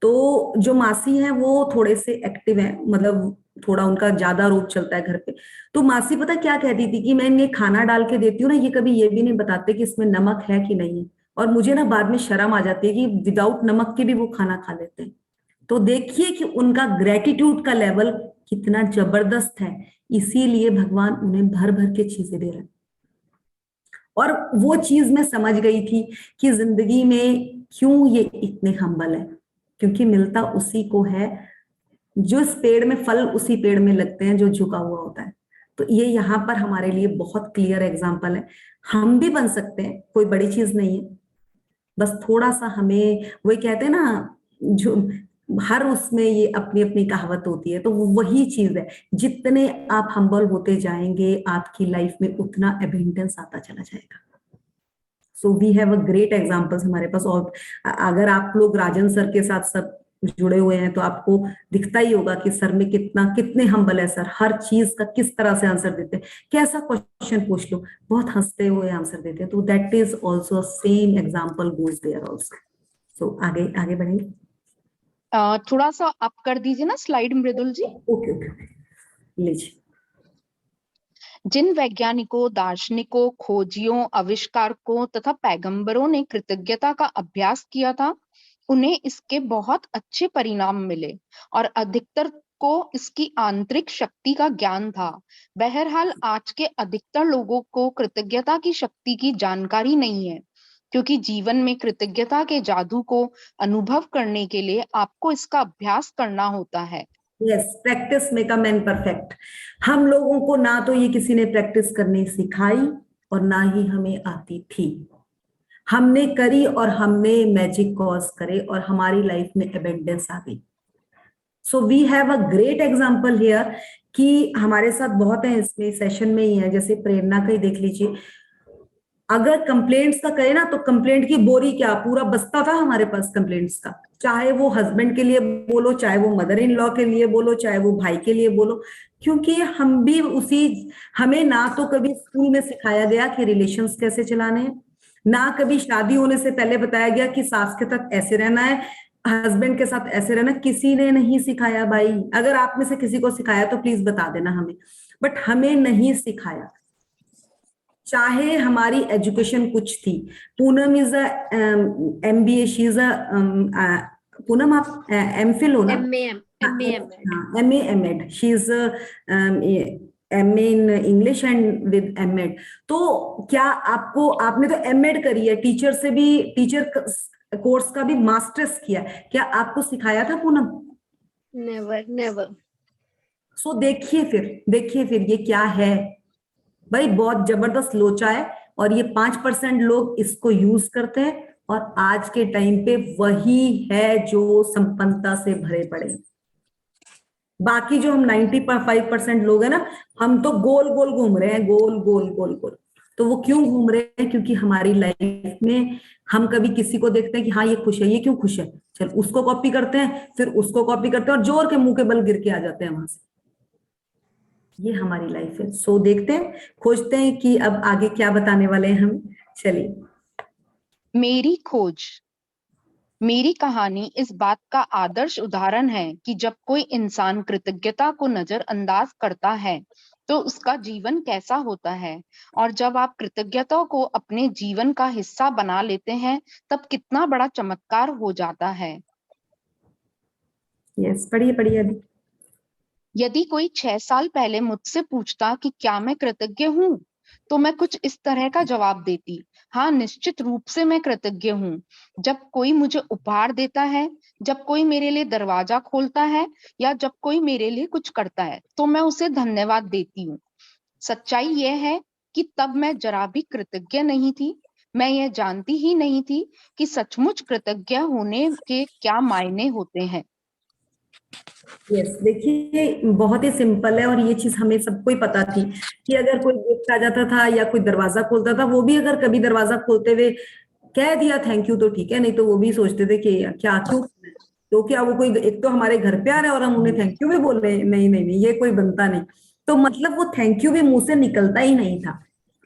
तो जो मासी हैं वो थोड़े से एक्टिव हैं, मतलब थोड़ा उनका ज्यादा रोब चलता है घर पे। तो मासी पता क्या कहती थी कि मैं इन्हें खाना डाल के देती हूँ ना, ये कभी ये भी नहीं बताते कि इसमें नमक है कि नहीं, और मुझे ना बाद में शर्म आ जाती है कि विदाउट नमक के भी वो खाना खा लेते हैं। तो देखिए कि उनका ग्रेटिट्यूड का लेवल कितना जबरदस्त है, इसीलिए भगवान उन्हें भर भर के चीजें दे रहे हैं। और वो चीज मैं समझ गई थी कि जिंदगी में क्यों ये इतने हम्बल है, क्योंकि मिलता उसी को है, जो इस पेड़ में फल उसी पेड़ में लगते हैं जो झुका हुआ होता है। तो ये यहाँ पर हमारे लिए बहुत क्लियर एग्जाम्पल है। हम भी बन सकते हैं, कोई बड़ी चीज नहीं है, बस थोड़ा सा हमें, वही कहते हैं ना, जो हर उसमें ये अपनी अपनी कहावत होती है, तो वो वही चीज है, जितने आप हम्बल होते जाएंगे आपकी लाइफ में उतना एबंडेंस आता चला जाएगा। So we have a great examples हमारे पास। और अगर आप लोग राजन सर के साथ सब जुड़े हुए हैं तो आपको दिखता ही होगा कि सर में कितने हम्बल है सर, हर चीज का किस तरह से आंसर देते हैं, कैसा क्वेश्चन पूछ लो बहुत हंसते हुए आंसर देते हैं। तो that is also same example goes there also. So आगे आगे बढ़ेंगे। थोड़ा सा अप कर दीजिए ना slide Mridul ji. Okay okay, लीजिए। जिन वैज्ञानिकों, दार्शनिकों, खोजियों, आविष्कारकों तथा पैगंबरों ने कृतज्ञता का अभ्यास किया था, उन्हें इसके बहुत अच्छे परिणाम मिले और अधिकतर को इसकी आंतरिक शक्ति का ज्ञान था। बहरहाल आज के अधिकतर लोगों को कृतज्ञता की शक्ति की जानकारी नहीं है, क्योंकि जीवन में कृतज्ञता के जादू को अनुभव करने के लिए आपको इसका अभ्यास करना होता है। Yes, practice make a man perfect. हम लोगों को ना तो ये किसी ने प्रैक्टिस करनी सिखाई और ना ही हमें आती थी। हमने करी और हमने मैजिक कॉज करे और हमारी लाइफ में एबेंडेंस आ गई। So we have a great example here कि हमारे साथ बहुत है इसमें सेशन में ही है। जैसे प्रेरणा का ही देख लीजिए, अगर कंप्लेंट्स का कहे ना तो कंप्लेंट की बोरी क्या पूरा बस्ता था हमारे पास कंप्लेंट्स का। चाहे वो हस्बैंड के लिए बोलो, चाहे वो मदर इन लॉ के लिए बोलो, चाहे वो भाई के लिए बोलो, क्योंकि हम भी हमें ना तो कभी स्कूल में सिखाया गया कि रिलेशंस कैसे चलाने हैं, ना कभी शादी होने से पहले बताया गया कि सास के साथ ऐसे रहना है, हस्बैंड के साथ ऐसे रहना। किसी ने नहीं सिखाया भाई। अगर आप में से किसी को सिखाया तो प्लीज बता देना हमें, बट हमें नहीं सिखाया। चाहे हमारी एजुकेशन कुछ थी। Poonam is MBA, she is Poonam आप MPhil हो ना? MA MEd, she is MA in English and with MEd। तो क्या आपने तो MEd करी है, टीचर से भी, टीचर कोर्स का भी मास्टर्स किया, क्या आपको सिखाया था पूनम? नेवर। सो देखिए फिर ये क्या है भाई, बहुत जबरदस्त लोचा है और ये 5% लोग इसको यूज करते हैं और आज के टाइम पे वही है जो संपन्नता से भरे पड़े। बाकी जो हम 95% लोग हैं ना, हम तो गोल गोल घूम रहे हैं, गोल गोल गोल गोल। तो वो क्यों घूम रहे हैं? क्योंकि हमारी लाइफ में हम कभी किसी को देखते हैं कि हाँ ये खुश है, ये क्यों खुश है, चल उसको कॉपी करते हैं, फिर उसको कॉपी करते हैं और जोर के मुंह के बल गिर के आ जाते हैं वहां से। ये हमारी लाइफ है। सो देखते हैं, खोजते हैं कि अब आगे क्या बताने वाले हैं हम। चलिए। मेरी खोज। मेरी कहानी इस बात का आदर्श उदाहरण है कि जब कोई इंसान कृतज्ञता को नजरअंदाज करता है तो उसका जीवन कैसा होता है, और जब आप कृतज्ञता को अपने जीवन का हिस्सा बना लेते हैं तब कितना बड़ा चमत्कार हो जाता है। यस, पढ़िए अभी। यदि कोई 6 साल पहले मुझसे पूछता कि क्या मैं कृतज्ञ हूँ, तो मैं कुछ इस तरह का जवाब देती, हाँ निश्चित रूप से मैं कृतज्ञ हूँ। जब कोई मुझे उपहार देता है, जब कोई मेरे लिए दरवाजा खोलता है या जब कोई मेरे लिए कुछ करता है तो मैं उसे धन्यवाद देती हूँ। सच्चाई यह है कि तब मैं जरा भी कृतज्ञ नहीं थी। मैं यह जानती ही नहीं थी कि सचमुच कृतज्ञ होने के क्या मायने होते हैं। यस, देखिए बहुत ही सिंपल है और ये चीज हमें सबको ही पता थी कि अगर कोई गिफ्ट आ जाता था या कोई दरवाजा खोलता था, वो भी अगर कभी दरवाजा खोलते हुए कह दिया थैंक यू तो ठीक है, नहीं तो वो भी सोचते थे कि क्या क्यों, तो क्या वो कोई, एक तो हमारे घर पे आ रहा है और हम उन्हें थैंक यू भी बोल रहे हैं, नहीं ये कोई बनता नहीं। तो मतलब वो थैंक यू भी मुंह से निकलता ही नहीं था।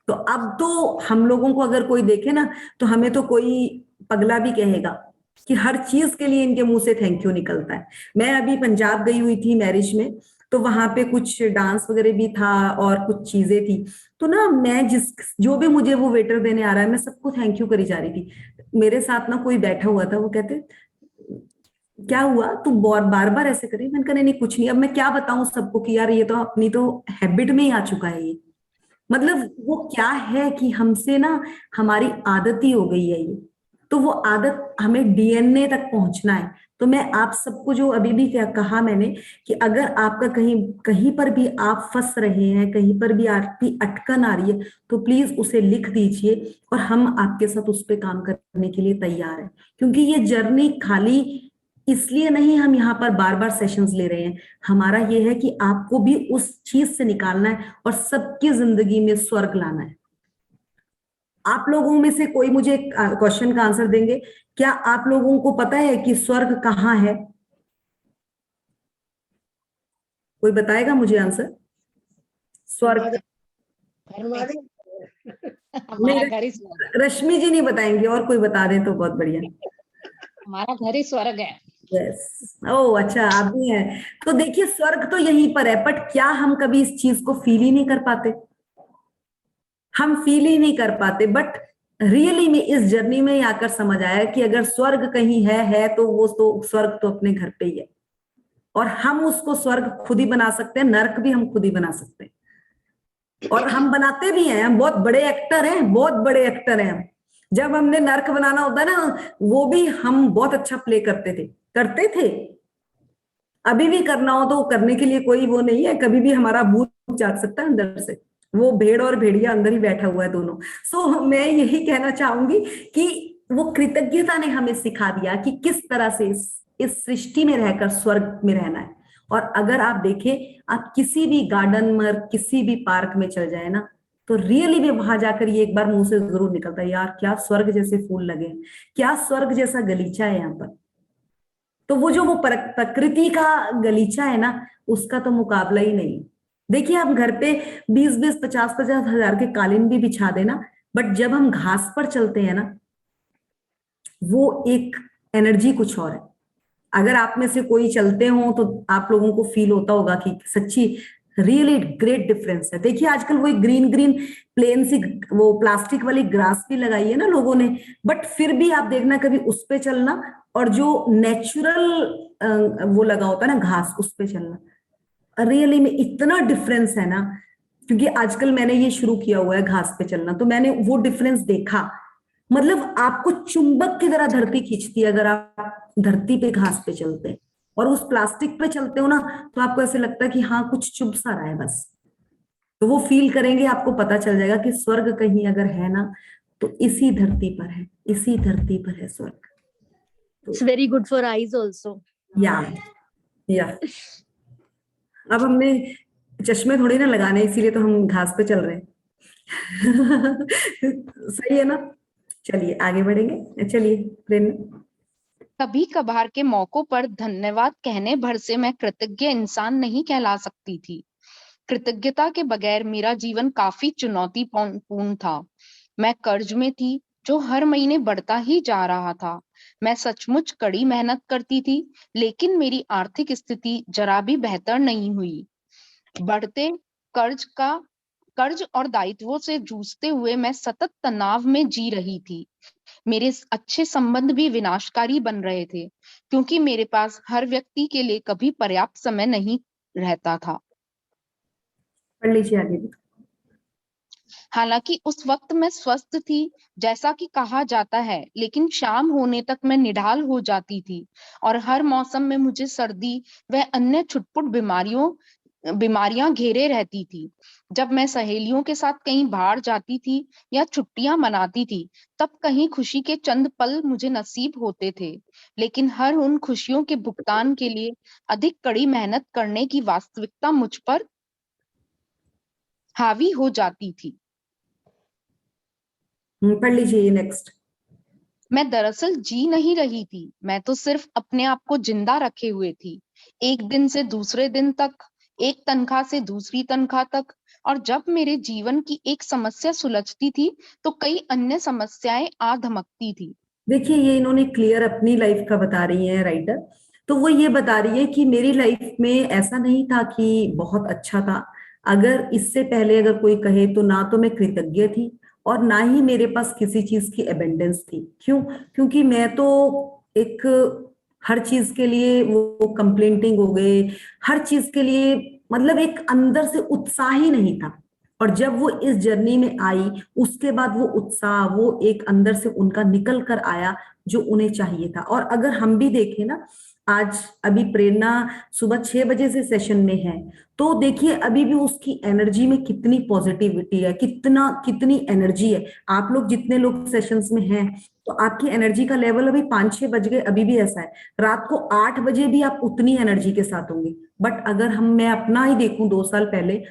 तो अब तो हम लोगों को अगर कोई देखे ना तो हमें तो कोई पगला भी कहेगा कि हर चीज के लिए इनके मुंह से थैंक यू निकलता है। मैं अभी पंजाब गई हुई थी मैरिज में, तो वहां पे कुछ डांस वगैरह भी था और कुछ चीजें थी। तो ना मैं जो भी मुझे वो वेटर देने आ रहा है, मैं सबको थैंक यू करी जा रही थी। मेरे साथ ना कोई बैठा हुआ था, वो कहते क्या हुआ तू बार बार ऐसे करी? मैंने कहा नहीं कुछ नहीं। अब मैं क्या बताऊं सबको कि यार ये तो अपनी तो हैबिट में ही आ चुका है ये। मतलब वो क्या है कि हमसे ना हमारी आदत ही हो गई है ये। तो वो आदत हमें DNA तक पहुंचना है। तो मैं आप सबको जो अभी भी क्या कहा मैंने कि अगर आपका कहीं पर भी आप फंस रहे हैं, कहीं पर भी आपकी अटकन आ रही है, तो प्लीज उसे लिख दीजिए और हम आपके साथ उस पर काम करने के लिए तैयार हैं। क्योंकि ये जर्नी खाली इसलिए नहीं हम यहाँ पर बार बार सेशंस ले रहे हैं, हमारा ये है कि आपको भी उस चीज से निकालना है और सबकी जिंदगी में स्वर्ग लाना है। आप लोगों में से कोई मुझे क्वेश्चन का आंसर देंगे? क्या आप लोगों को पता है कि स्वर्ग कहाँ है? कोई बताएगा मुझे आंसर? स्वर्ग हमारे हमारा घर ही स्वर्ग, रश्मि जी नहीं बताएंगे, और कोई बता दे तो बहुत बढ़िया। हमारा घर ही स्वर्ग है। यस, ओ अच्छा आप भी हैं। तो देखिए स्वर्ग तो यहीं पर है, बट क्या हम कभी इस चीज को फील ही नहीं कर पाते? हम फील ही नहीं कर पाते, बट रियली में इस जर्नी में ही आकर समझ आया कि अगर स्वर्ग कहीं है तो वो तो स्वर्ग तो अपने घर पे ही है, और हम उसको स्वर्ग खुद ही बना सकते हैं, नर्क भी हम खुद ही बना सकते हैं, और हम बनाते भी हैं। हम बहुत बड़े एक्टर हैं, बहुत बड़े एक्टर हैं हम। जब हमने नर्क बनाना होता है ना, वो भी हम बहुत अच्छा प्ले करते थे। अभी भी करना हो तो करने के लिए कोई वो नहीं है, कभी भी हमारा भूत जाग सकता है अंदर से, वो भेड़ और भेड़िया अंदर ही बैठा हुआ है दोनों। सो मैं यही कहना चाहूंगी कि वो कृतज्ञता ने हमें सिखा दिया कि किस तरह से इस सृष्टि में रहकर स्वर्ग में रहना है। और अगर आप देखें, आप किसी भी गार्डन में, किसी भी पार्क में चल जाए ना, तो रियली भी वहां जाकर ये एक बार मुंह से जरूर निकलता है, यार क्या स्वर्ग जैसे फूल लगे हैं, क्या स्वर्ग जैसा गलीचा है यहाँ पर। तो वो जो वो प्रकृति का गलीचा है ना, उसका तो मुकाबला ही नहीं। देखिए आप घर पे 20-20, 50-50 हजार के कालीन भी बिछा देना, बट जब हम घास पर चलते हैं ना, वो एक एनर्जी कुछ और है। अगर आप में से कोई चलते हो तो आप लोगों को फील होता होगा कि सच्ची रियली ग्रेट डिफरेंस है। देखिए आजकल वो ग्रीन ग्रीन प्लेन सी वो प्लास्टिक वाली ग्रास भी लगाई है ना लोगों ने, बट फिर भी आप देखना कभी उस पे चलना और जो नेचुरल वो लगा होता है ना घास, उस पे चलना, रियली में इतना डिफरेंस है ना। क्योंकि आजकल मैंने ये शुरू किया हुआ है घास पे चलना, तो मैंने वो डिफरेंस देखा। मतलब आपको चुंबक की तरह धरती खींचती है अगर आप धरती पे घास पे चलते हैं, और उस प्लास्टिक पे चलते हो ना, तो आपको ऐसे लगता है कि हाँ कुछ चुभ सा रहा है बस। तो वो फील करेंगे, आपको पता चल जाएगा कि स्वर्ग कहीं अगर है ना, तो इसी धरती पर है, इसी धरती पर है स्वर्ग। It's very good for eyes also. या अब हमने चश्मे थोड़ी ना लगाने, इसीलिए तो हम घास पे चल रहे हैं। सही है ना। चलिए आगे बढ़ेंगे, चलिए प्रेरणा। कभी कभार के मौकों पर धन्यवाद कहने भर से मैं कृतज्ञ इंसान नहीं कहला सकती थी। कृतज्ञता के बगैर मेरा जीवन काफी चुनौतीपूर्ण था। मैं कर्ज में थी जो हर महीने बढ़ता ही जा रहा था। मैं सचमुच कड़ी मेहनत करती थी, लेकिन मेरी आर्थिक स्थिति जरा भी बेहतर नहीं हुई। बढ़ते कर्ज और दायित्वों से जूझते हुए मैं सतत तनाव में जी रही थी। मेरे अच्छे संबंध भी विनाशकारी बन रहे थे, क्योंकि मेरे पास हर व्यक्ति के लिए कभी पर्याप्त समय नहीं रहता था। पढ़ लीजिए आगे। हालांकि उस वक्त मैं स्वस्थ थी, जैसा कि कहा जाता है, लेकिन शाम होने तक मैं निढाल हो जाती थी और हर मौसम में मुझे सर्दी व अन्य छुटपुट बीमारियां घेरे रहती थी। जब मैं सहेलियों के साथ कहीं बाहर जाती थी या छुट्टियां मनाती थी, तब कहीं खुशी के चंद पल मुझे नसीब होते थे, लेकिन हर उन खुशियों के भुगतान के लिए अधिक कड़ी मेहनत करने की वास्तविकता मुझ पर हावी हो जाती थी। पढ़ लीजिए नेक्स्ट। मैं दरअसल जी नहीं रही थी, मैं तो सिर्फ अपने आप को जिंदा रखे हुए थी। एक दिन से दूसरे दिन तक, एक तनख्वाह से दूसरी तनख्वाह तक, और जब मेरे जीवन की एक समस्या सुलझती थी तो कई अन्य समस्याएं आ धमकती थी। देखिए ये इन्होंने क्लियर अपनी लाइफ का बता रही है राइटर। तो वो ये बता रही है कि मेरी लाइफ में ऐसा नहीं था कि बहुत अच्छा था। अगर इससे पहले अगर कोई कहे तो ना तो मैं कृतज्ञ थी और ना ही मेरे पास किसी चीज की एबेंडेंस थी। क्यों? क्योंकि मैं तो एक हर चीज के लिए वो कंप्लेंटिंग हो गए, हर चीज के लिए मतलब एक अंदर से उत्साह ही नहीं था। और जब वो इस जर्नी में आई, उसके बाद वो उत्साह, वो एक अंदर से उनका निकल कर आया जो उन्हें चाहिए था। और अगर हम भी देखें ना, आज अभी प्रेरणा सुबह 6 बजे से सेशन में है, तो देखिए अभी भी उसकी एनर्जी में कितनी पॉजिटिविटी है, कितनी एनर्जी है। आप लोग जितने लोग सेशंस में हैं, तो आपकी एनर्जी का लेवल अभी 5-6 बज गए, अभी भी ऐसा है। रात को 8 बजे भी आप उतनी एनर्जी के साथ होंगे। बट अगर मैं अपना ही देखूं 2 साल पहले,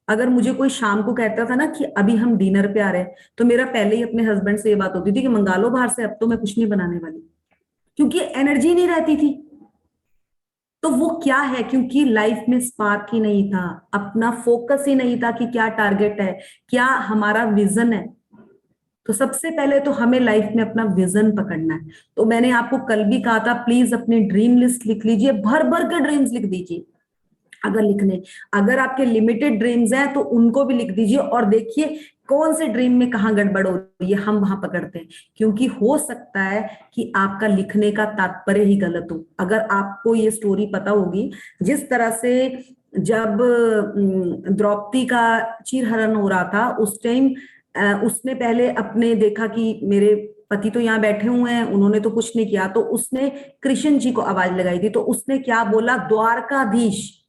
अगर मुझे कोई शाम को कहता था ना कि अभी हम डिनर पे आ रहे हैं, तो मेरा पहले ही अपने हस्बैंड से ये बात होती थी कि मंगा लो बाहर से, अब तो मैं कुछ नहीं बनाने वाली, क्योंकि एनर्जी नहीं रहती थी। तो वो क्या है? क्योंकि लाइफ में स्पार्क ही नहीं था, अपना फोकस ही नहीं था कि क्या टारगेट है, क्या हमारा विजन है। तो सबसे पहले तो हमें लाइफ में अपना विजन पकड़ना है। तो मैंने आपको कल भी कहा था, प्लीज अपनी ड्रीम लिस्ट लिख लीजिए, भर भर के ड्रीम्स लिख दीजिए। अगर आपके लिमिटेड ड्रीम्स हैं तो उनको भी लिख दीजिए और देखिए कौन से ड्रीम में कहाँ गड़बड़ हो रही है हम वहां पकड़ते हैं, क्योंकि हो सकता है कि आपका लिखने का तात्पर्य ही गलत हो। अगर आपको ये स्टोरी पता होगी, जिस तरह से जब द्रौपदी का चीरहरण हो रहा था उस टाइम उसने पहले अपने देखा कि मेरे पति तो यहाँ बैठे हुए हैं, उन्होंने तो कुछ नहीं किया, तो उसने कृष्ण जी को आवाज लगाई थी। तो उसने क्या बोला, द्वारकाधीश,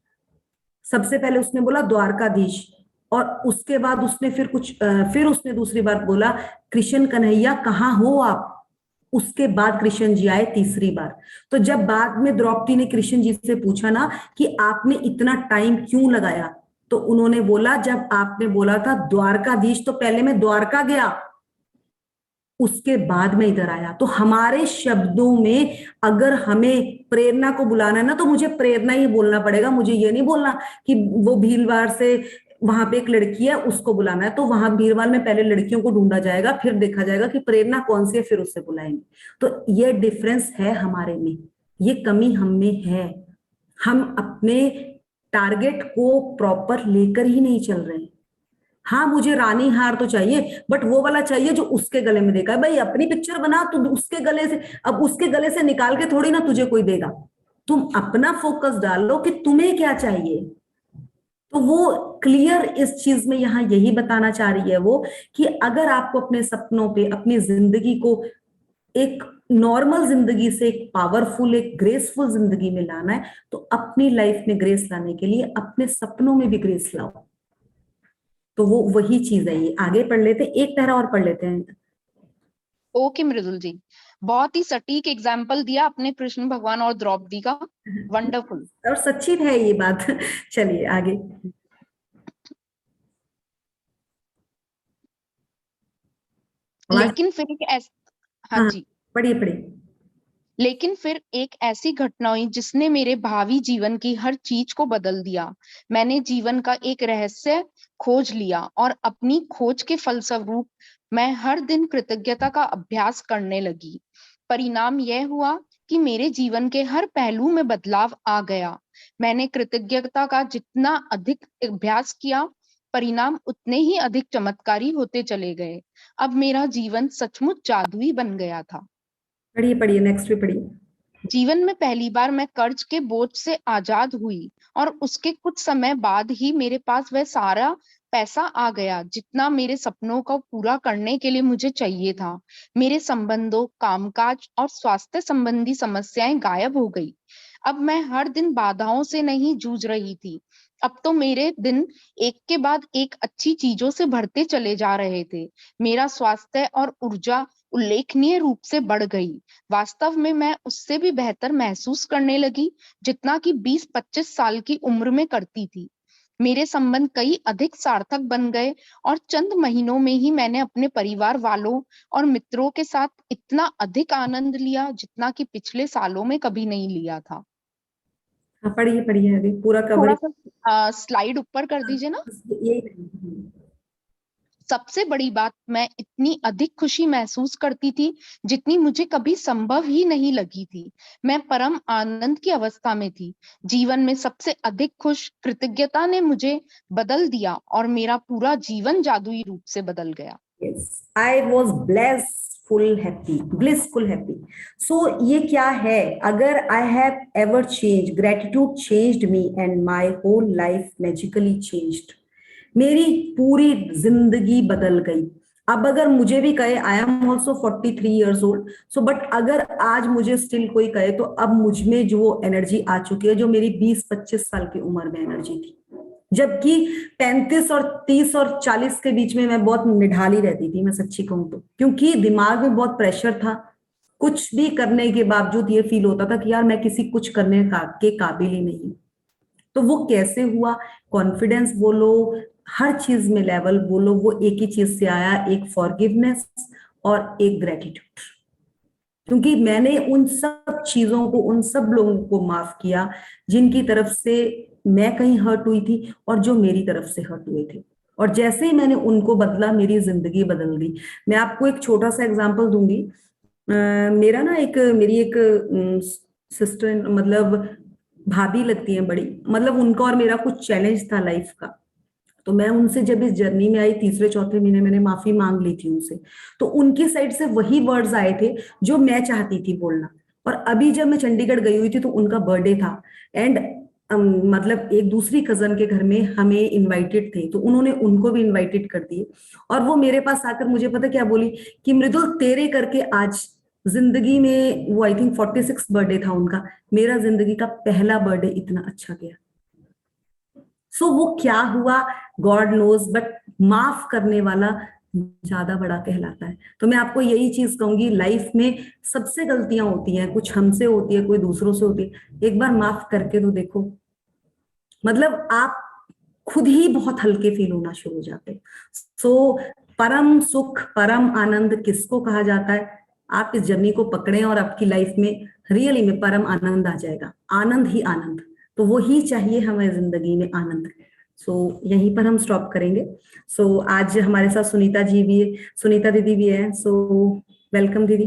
सबसे पहले उसने बोला द्वारकाधीश, और उसके बाद उसने फिर उसने दूसरी बार बोला कृष्ण कन्हैया कहाँ हो आप। उसके बाद कृष्ण जी आए तीसरी बार। तो जब बाद में द्रौपदी ने कृष्ण जी से पूछा ना कि आपने इतना टाइम क्यों लगाया, तो उन्होंने बोला जब आपने बोला था द्वारकाधीश तो पहले मैं द्वारका गया, उसके बाद में इधर आया। तो हमारे शब्दों में अगर हमें प्रेरणा को बुलाना है ना, तो मुझे प्रेरणा ही बोलना पड़ेगा। मुझे ये नहीं बोलना कि वो भीलवाड़ से वहां पे एक लड़की है उसको बुलाना है, तो वहां भीलवाड़ में पहले लड़कियों को ढूंढा जाएगा, फिर देखा जाएगा कि प्रेरणा कौन सी है, फिर उससे बुलाएंगे। तो ये डिफरेंस है हमारे में, ये कमी हम में है। हम अपने टारगेट को प्रॉपर लेकर ही नहीं चल रहे हैं। हाँ, मुझे रानी हार तो चाहिए, बट वो वाला चाहिए जो उसके गले में देखा है। भाई अपनी पिक्चर बना तो उसके गले से, अब उसके गले से निकाल के थोड़ी ना तुझे कोई देगा। तुम अपना फोकस डालो कि तुम्हें क्या चाहिए। तो वो क्लियर इस चीज में यहाँ यही बताना चाह रही है वो, कि अगर आपको अपने सपनों पे, अपनी जिंदगी को एक नॉर्मल जिंदगी से एक पावरफुल, एक ग्रेसफुल जिंदगी में लाना है, तो अपनी लाइफ में ग्रेस लाने के लिए अपने सपनों में भी ग्रेस लाओ। तो वो वही चीज है। ये आगे पढ़ लेते, एक पैरा और पढ़ लेते हैं। ओके मृदुल जी, बहुत ही सटीक एग्जाम्पल दिया अपने कृष्ण भगवान और द्रौपदी का, वंडरफुल। और सच्ची है ये बात। चलिए आगे। लेकिन फिर हाँ हाँ, जी। पढ़िए पढ़िए। लेकिन फिर एक ऐसी घटना हुई जिसने मेरे भावी जीवन की हर चीज को बदल दिया। मैंने जीवन का एक रहस्य खोज लिया और अपनी खोज के फलस्वरूप मैं हर दिन कृतज्ञता का अभ्यास करने लगी। परिणाम यह हुआ कि मेरे जीवन के हर पहलू में बदलाव आ गया। मैंने कृतज्ञता का जितना अधिक अभ्यास किया, परिणाम उतने ही अधिक चमत्कारी होते चले गए। अब मेरा जीवन सचमुच जादुई बन गया था। पढ़िए पढ़िए, नेक्स्ट भी पढ़िए। जीवन में पहली बार मैं कर्ज के बोझ से आजाद हुई और उसके कुछ समय बाद ही मेरे पास वह सारा पैसा आ गया जितना मेरे सपनों को पूरा करने के लिए मुझे चाहिए था। मेरे संबंधों, कामकाज और स्वास्थ्य संबंधी समस्याएं गायब हो गई। अब मैं हर दिन बाधाओं से नहीं जूझ रही थी। अब तो मेरे दिन एक के बाद एक अच्छी चीजों से भरते चले जा रहे थे। मेरा स्वास्थ्य और ऊर्जा उल्लेखनीय रूप से बढ़ गई। वास्तव में मैं उससे भी बेहतर महसूस करने लगी जितना कि 20-25 साल की उम्र में करती थी। मेरे संबंध कई अधिक सार्थक बन गए और चंद महीनों में ही मैंने अपने परिवार वालों और मित्रों के साथ इतना अधिक आनंद लिया जितना कि पिछले सालों में कभी नहीं लिया था। हाँ, पढ़िए पढ़िए, अभी पूरा थोड़ा कवर। सा स्लाइड ऊपर कर दीजिए ना। यही। सबसे बड़ी बात, मैं इतनी अधिक खुशी महसूस करती थी जितनी मुझे कभी संभव ही नहीं लगी थी। मैं परम आनंद की अवस्था में थी। जीवन में सबसे अधिक खुश कृतज्ञता ने मुझे बदल दिया और मेरा पूरा जीवन जादुई रूप से बदल गया। Yes, I was blissful happy. So ये क्या है? अगर I have ever changed, gratitude changed me and my whole life magically changed. मेरी पूरी जिंदगी बदल गई। अब अगर मुझे भी कहे, I am also 43 years old, so but अगर आज मुझे स्टिल कोई कहे, तो अब मुझ में जो एनर्जी आ चुकी है जो मेरी 20-25 साल की उम्र में एनर्जी थी, जबकि 35 और 30 और 40 के बीच में मैं बहुत निढाली रहती थी, मैं सच्ची कहूं तो, क्योंकि दिमाग में बहुत प्रेशर था। कुछ भी करने के बावजूद ये फील होता था कि यार मैं किसी कुछ करने के काबिल ही नहीं। तो वो कैसे हुआ? कॉन्फिडेंस बोलो, हर चीज में लेवल बोलो, वो एक ही चीज से आया, एक फॉरगिवनेस और एक ग्रेटिट्यूड। क्योंकि मैंने उन सब चीजों को, उन सब लोगों को माफ किया जिनकी तरफ से मैं कहीं हर्ट हुई थी और जो मेरी तरफ से हर्ट हुए थे। और जैसे ही मैंने उनको बदला, मेरी जिंदगी बदल गई। मैं आपको एक छोटा सा एग्जांपल दूंगी। मेरा ना मेरी एक सिस्टर, मतलब भाभी लगती है बड़ी, मतलब उनका और मेरा कुछ चैलेंज था लाइफ का। तो मैं उनसे जब इस जर्नी में आई, तीसरे चौथे महीने मैंने माफी मांग ली थी उनसे, तो उनकी साइड से वही वर्ड्स आए थे जो मैं चाहती थी बोलना। और अभी जब मैं चंडीगढ़ गई हुई थी तो उनका बर्थडे था, एंड मतलब एक दूसरी कजन के घर में हमें इनवाइटेड थे, तो उन्होंने उनको भी इनवाइटेड कर दिए। और वो मेरे पास आकर मुझे पता क्या बोली कि मृदुल तेरे करके आज जिंदगी में, वो आई थिंक 46 बर्थडे था उनका, मेरा जिंदगी का पहला बर्थडे इतना अच्छा गया। सो वो क्या हुआ गॉड नोज, बट माफ करने वाला ज्यादा बड़ा कहलाता है। तो मैं आपको यही चीज कहूंगी, लाइफ में सबसे गलतियां होती हैं, कुछ हमसे होती है, कोई दूसरों से होती है, एक बार माफ करके तो देखो, मतलब आप खुद ही बहुत हल्के फील होना शुरू हो जाते हैं। सो परम सुख, परम आनंद किसको कहा जाता है? आप इस जर्नी को पकड़ें और आपकी लाइफ में रियली में परम आनंद आ जाएगा, आनंद ही आनंद। तो वो ही चाहिए हमें जिंदगी में, आनंद। सो यहीं पर हम स्टॉप करेंगे। सो आज हमारे साथ सुनीता जी भी है, सुनीता दीदी भी है। सो वेलकम दीदी।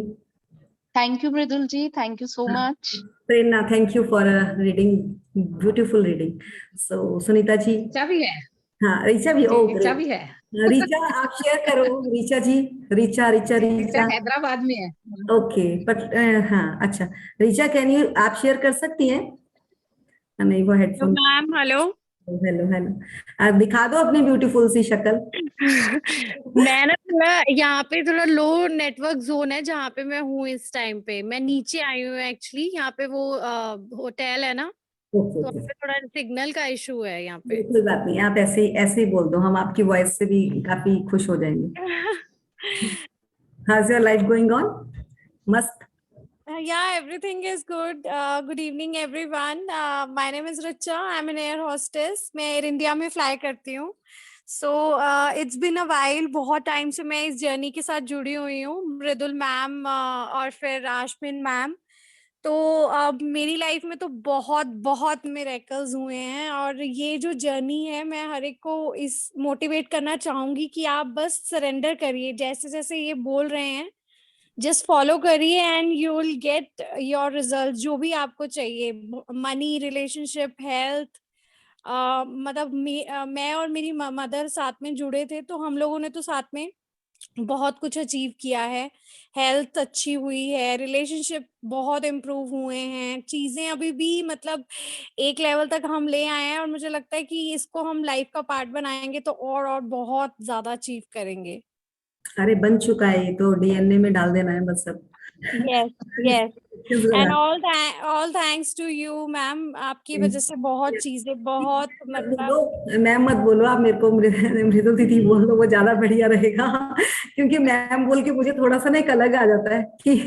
Thank you Mridul ji, thank you so much. Prerna, thank you for reading, beautiful reading. So Sunita ji. Richa भी है, हाँ, ऋचा भी। ओ ऋचा भी है। ऋचा आप शेयर करो, ऋचा जी। ऋचा ऋचा ऋचा ऋचा हैदराबाद में है। ओके, बट हाँ अच्छा, ऋचा कैन यू, आप शेयर कर सकती हैं? नहीं, वो headphone. Ma'am hello. Hello hello, आप दिखा दो अपनी ब्यूटीफुल सी शक्ल। मैं ना थोड़ा यहाँ पे थोड़ा लो नेटवर्क जोन है जहाँ पे मैं हूँ इस टाइम पे। मैं नीचे आई हूँ एक्चुअली, यहाँ पे वो होटल है ना, ओके तो ओके, वहाँ पे थोड़ा सिग्नल का इशू है यहाँ पे। कोई बात नहीं, आप ऐसे ही बोल दो, हम आपकी वॉइस से भी काफी खुश हो जाएंगे। How your life going on? मस्त। Yeah, everything is good. Good evening everyone. My name is Richa. I'm an air hostess. मैं एयर इंडिया में फ्लाई करती हूँ। So it's been a while. बहुत टाइम से मैं इस जर्नी के साथ जुड़ी हुई हूँ, मृदुल मैम और फिर आशमिन मैम। तो मेरी लाइफ में तो बहुत बहुत मिरेकल्स हुए हैं, और ये जो जर्नी है, मैं हर एक को इस मोटिवेट करना चाहूंगी कि आप बस सरेंडर करिए, जैसे जैसे ये बोल रहे हैं जस्ट फॉलो करिए and you will get your result. जो भी आपको चाहिए, मनी, रिलेशनशिप, हेल्थ, मतलब मैं और मेरी मदर साथ में जुड़े थे, तो हम लोगों ने तो साथ में बहुत कुछ अचीव किया है। हेल्थ अच्छी हुई है, रिलेशनशिप बहुत इम्प्रूव हुए हैं, चीजें अभी भी मतलब एक लेवल तक हम ले आए हैं, और मुझे लगता है कि इसको हम लाइफ का पार्ट बनाएंगे तो और बहुत ज्यादा अचीव करेंगे। अरे बन चुका है, ये तो डीएनए में डाल देना है बस सब। Yes yes, and all thanks to you ma'am. आपकी वजह से बहुत चीजें, बहुत मत मतलब बोलो, मैम मत बोलो, आप मेरे को मृदुल दीदी बोल दो, वो ज्यादा बढ़िया रहेगा। क्योंकि मैम बोल के मुझे थोड़ा सा ना एक अलग आ जाता है कि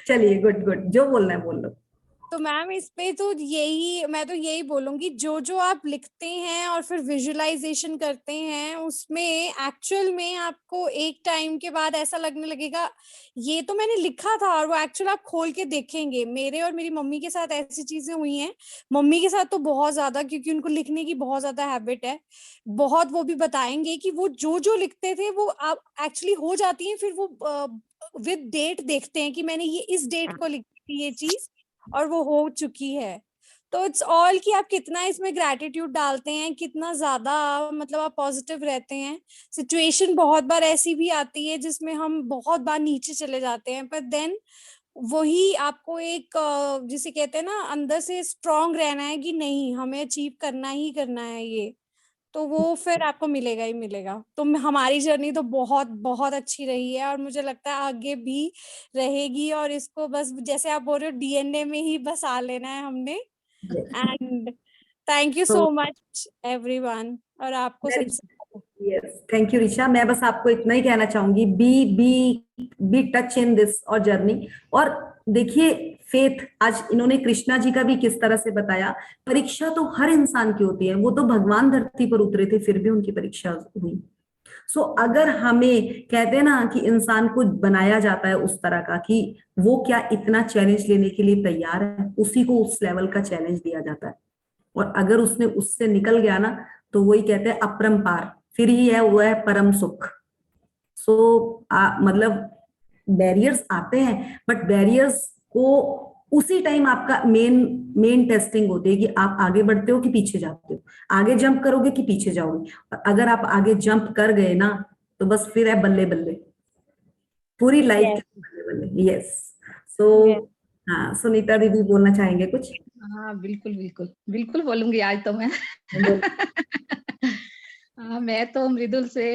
चलिए, गुड गुड, जो बोलना है बोल लो। तो मैम इस पे तो यही, मैं तो यही बोलूंगी, जो जो आप लिखते हैं और फिर विजुअलाइजेशन करते हैं, उसमें एक्चुअल में आपको एक टाइम के बाद ऐसा लगने लगेगा ये तो मैंने लिखा था, और वो एक्चुअल आप खोल के देखेंगे। मेरे और मेरी मम्मी के साथ ऐसी चीजें हुई हैं, मम्मी के साथ तो बहुत ज्यादा, क्योंकि उनको लिखने की बहुत ज्यादा हैबिट है। बहुत, वो भी बताएंगे कि वो जो जो लिखते थे वो आप एक्चुअली हो जाती हैं, फिर वो विद डेट देखते हैं कि मैंने ये इस डेट को लिखी थी ये चीज, और वो हो चुकी है। तो इट्स ऑल कि आप कितना इसमें ग्रैटिट्यूड डालते हैं, कितना ज्यादा मतलब आप पॉजिटिव रहते हैं। सिचुएशन बहुत बार ऐसी भी आती है जिसमें हम बहुत बार नीचे चले जाते हैं, पर देन वही आपको एक जिसे कहते हैं ना, अंदर से स्ट्रांग रहना है कि नहीं, हमें अचीव करना ही करना है ये, तो वो फिर आपको मिलेगा ही मिलेगा। तो हमारी जर्नी तो बहुत बहुत अच्छी रही है, और मुझे लगता है आगे भी रहेगी, और इसको बस जैसे आप बोल रहे हो डीएनए में ही बसा लेना है हमने। And thank you so much everyone, और आपको सबसे यस, थैंक यू ऋचा। मैं बस आपको इतना ही कहना चाहूंगी, बी टच इन दिस और जर्नी। और देखिए, फेथ, आज इन्होंने कृष्णा जी का भी किस तरह से बताया, परीक्षा तो हर इंसान की होती है, वो तो भगवान धरती पर उतरे थे फिर भी उनकी परीक्षा हुई। सो अगर हमें, कहते हैं ना कि इंसान को बनाया जाता है उस तरह का कि वो क्या इतना चैलेंज लेने के लिए तैयार है, उसी को उस लेवल का चैलेंज दिया जाता है। और अगर उसने उससे निकल गया ना, तो वही कहते हैं अपरंपार, फिर ही है वो है परम सुख। सो मतलब बैरियर्स आते हैं, बट बैरियर्स को उसी टाइम आपका मेन टेस्टिंग होती है कि आप आगे बढ़ते हो कि पीछे जाते हो, आगे जंप करोगे कि पीछे जाओगे। और अगर आप आगे जंप कर गए ना तो बस फिर है बल्ले बल्ले, पूरी लाइफ Yes. के बल्ले बल्ले। यस। सो Yes. हाँ, सुनीता दीदी बोलना चाहेंगे कुछ? हाँ बिल्कुल बिल्कुल बिल्कुल बोलूंगी आज तो मैं। हाँ, मैं तो मृदुल से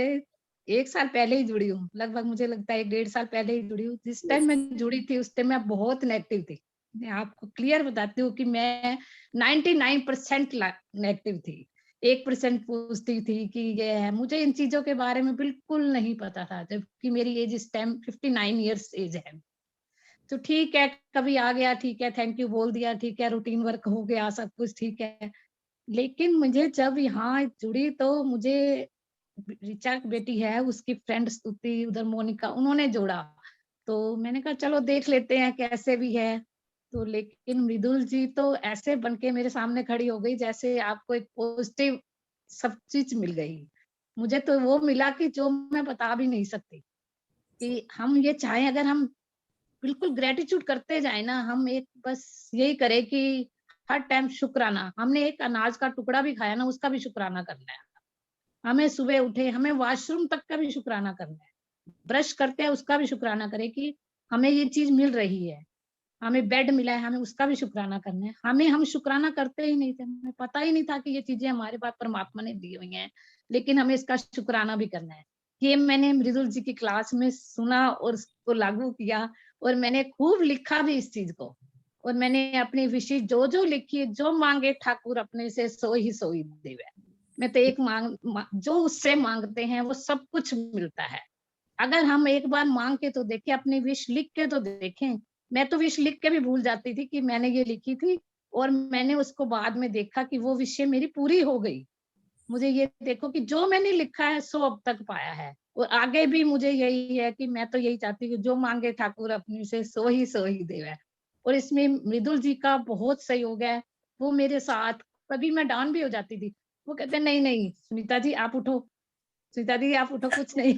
1 साल पहले ही जुड़ी हूँ, लगभग मुझे लगता है 1-1.5 साल पहले ही जुड़ी हूँ। जिस टाइम मैं जुड़ी थी उस टाइम मैं बहुत नेगेटिव थी। मैं आपको क्लियर बताती हूँ कि मैं 99% नेगेटिव थी। 1% पूछती थी कि ये है, मुझे इन चीजों के बारे में बिल्कुल नहीं पता था, जबकि मेरी एज इस टाइम 59 ईयर्स एज है। तो ठीक है, कभी आ गया ठीक है, थैंक यू बोल दिया ठीक है, रूटीन वर्क हो गया, सब कुछ ठीक है। लेकिन मुझे जब यहाँ जुड़ी तो मुझे ऋचा की बेटी है, उसकी फ्रेंड स्तुति, उधर मोनिका, उन्होंने जोड़ा। तो मैंने कहा चलो देख लेते हैं कैसे भी है। तो लेकिन मृदुल जी तो ऐसे बनके मेरे सामने खड़ी हो गई जैसे आपको एक पॉजिटिव सब चीज मिल गई। मुझे तो वो मिला कि जो मैं बता भी नहीं सकती, कि हम ये चाहें अगर हम बिल्कुल ग्रेटिट्यूड करते जाए ना, हम एक बस यही करें कि हर टाइम शुक्राना, हमने एक अनाज का टुकड़ा भी खाया ना उसका भी शुक्राना करना है। हमें सुबह उठे हमें वॉशरूम तक का भी शुक्राना करना है, ब्रश करते हैं उसका भी शुक्राना करें कि हमें ये चीज मिल रही है, हमें बेड मिला है, हमें उसका भी शुक्राना करना है। हम शुक्राना करते ही नहीं थे, हमें पता ही नहीं था कि ये चीजें हमारे पास परमात्मा ने दी हुई हैं, लेकिन हमें इसका शुक्राना भी करना है। ये मैंने मृदुल जी की क्लास में सुना और उसको लागू किया, और मैंने खूब लिखा भी इस चीज को, और मैंने अपनी विशेष जो जो लिखी, जो मांगे ठाकुर अपने से सो ही देवे। मैं तो एक जो उससे मांगते हैं वो सब कुछ मिलता है। अगर हम एक बार मांग के तो देखें, अपनी विश लिख के तो देखें। मैं तो विश लिख के भी भूल जाती थी कि मैंने ये लिखी थी, और मैंने उसको बाद में देखा कि वो विश मेरी पूरी हो गई। मुझे ये देखो कि जो मैंने लिखा है सो अब तक पाया है, और आगे भी मुझे यही है कि मैं तो यही चाहती हूँ जो मांगे ठाकुर अपनी से सो ही देवे। और इसमें मृदुल जी का बहुत सहयोग है, वो मेरे साथ, कभी मैं डाउन भी हो जाती थी, वो कहते नहीं नहीं सुनीता जी आप उठो, सुनीता दी आप उठो, कुछ नहीं।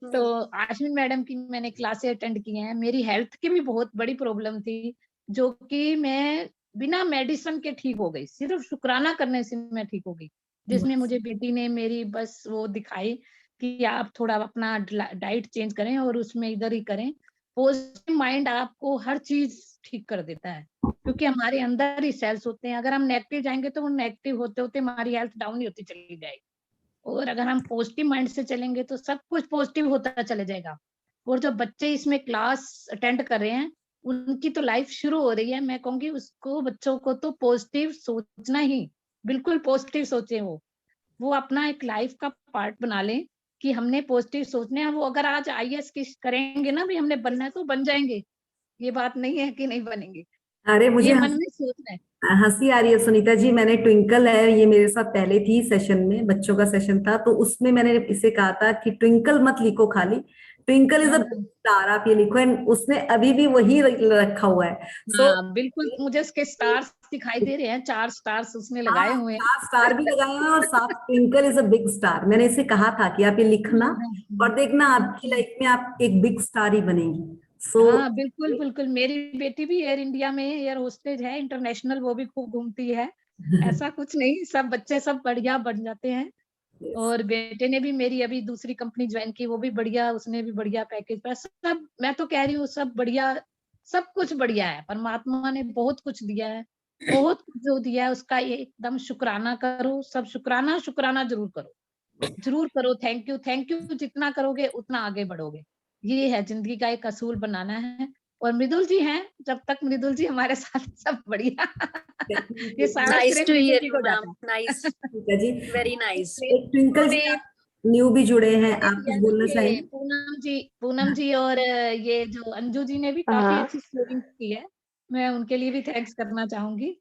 तो आश्विन मैडम की मैंने क्लासे अटेंड की हैं। मेरी हेल्थ की भी बहुत बड़ी प्रॉब्लम थी, जो कि मैं बिना मेडिसिन के ठीक हो गई, सिर्फ शुक्राना करने से मैं ठीक हो गई। जिसमें मुझे बेटी ने मेरी बस वो दिखाई कि आप थोड़ा अपना डाइट चेंज करें और उसमें इधर ही करें। पॉजिटिव माइंड आपको हर चीज ठीक कर देता है, क्योंकि हमारे अंदर ही सेल्स होते हैं। अगर हम नेगेटिव जाएंगे तो वो नेगेटिव होते होते हमारी हेल्थ डाउन ही होती चली जाएगी, और अगर हम पॉजिटिव माइंड से चलेंगे तो सब कुछ पॉजिटिव होता चले जाएगा। और जो बच्चे इसमें क्लास अटेंड कर रहे हैं उनकी तो लाइफ शुरू हो रही है। मैं कहूंगी उसको, बच्चों को तो पॉजिटिव सोचना ही, बिल्कुल पॉजिटिव सोचे। वो अपना एक लाइफ का पार्ट बना लें कि हमने पॉजिटिव सोचना है। वो अगर आज आईएएस की करेंगे ना भी हमने बनना है तो बन जाएंगे, ये बात नहीं है कि नहीं बनेंगे, अरे मुझे ये मन में सोचना है। हंसी आ रही है सुनीता जी। मैंने ट्विंकल है, ये मेरे साथ पहले थी सेशन में, बच्चों का सेशन था, तो उसमें मैंने इसे कहा था कि ट्विंकल मत लिखो खाली, ट्विंकल इज अ हाँ स्टार आप ये लिखो। एंड उसने अभी भी वही रखा हुआ है। सो हाँ बिल्कुल, मुझे उसके स्टार्स दिखाई दे रहे हैं, 4 स्टार्स उसने लगाए हाँ, हुए हैं। 7 स्टार भी लगाए हुए हैं और 7 twinkle is a big star. मैंने इसे कहा था कि आप ये लिखना और देखना आपकी लाइफ में आप एक बिग स्टार ही बनेगी। सो हाँ बिल्कुल बिल्कुल, मेरी बेटी भी एयर इंडिया में एयर होस्टेज है इंटरनेशनल, वो भी खूब घूमती है। ऐसा कुछ नहीं, सब बच्चे सब बढ़िया बन जाते हैं। और बेटे ने भी मेरी अभी दूसरी कंपनी ज्वाइन की, वो भी बढ़िया, उसने भी बढ़िया पैकेज पर। सब मैं तो कह रही हूँ सब बढ़िया, सब कुछ बढ़िया है। परमात्मा ने बहुत कुछ दिया है, बहुत कुछ जो दिया है उसका ये एकदम शुक्राना करो। सब शुक्राना शुक्राना जरूर करो, जरूर करो। थैंक यू जितना करोगे उतना आगे बढ़ोगे। ये है जिंदगी का एक असूल बनाना है। और मृदुल जी हैं, जब तक मृदुल जी हमारे साथ सब बढ़िया। ये सारा नाइस श्रेय to Mridul here ji you को जाता मैम, है। नाइस, ठीक है जी। Very nice. एक ट्विंकल जी और न्यू भी जुड़े हैं, ये आप कुछ बोलना ये चाहेंगे? पूनम जी और ये जो अंजू जी ने भी काफी हाँ, अच्छी शेयरिंग की है, मैं उनके लिए भी थैंक्स करना चाहूंगी।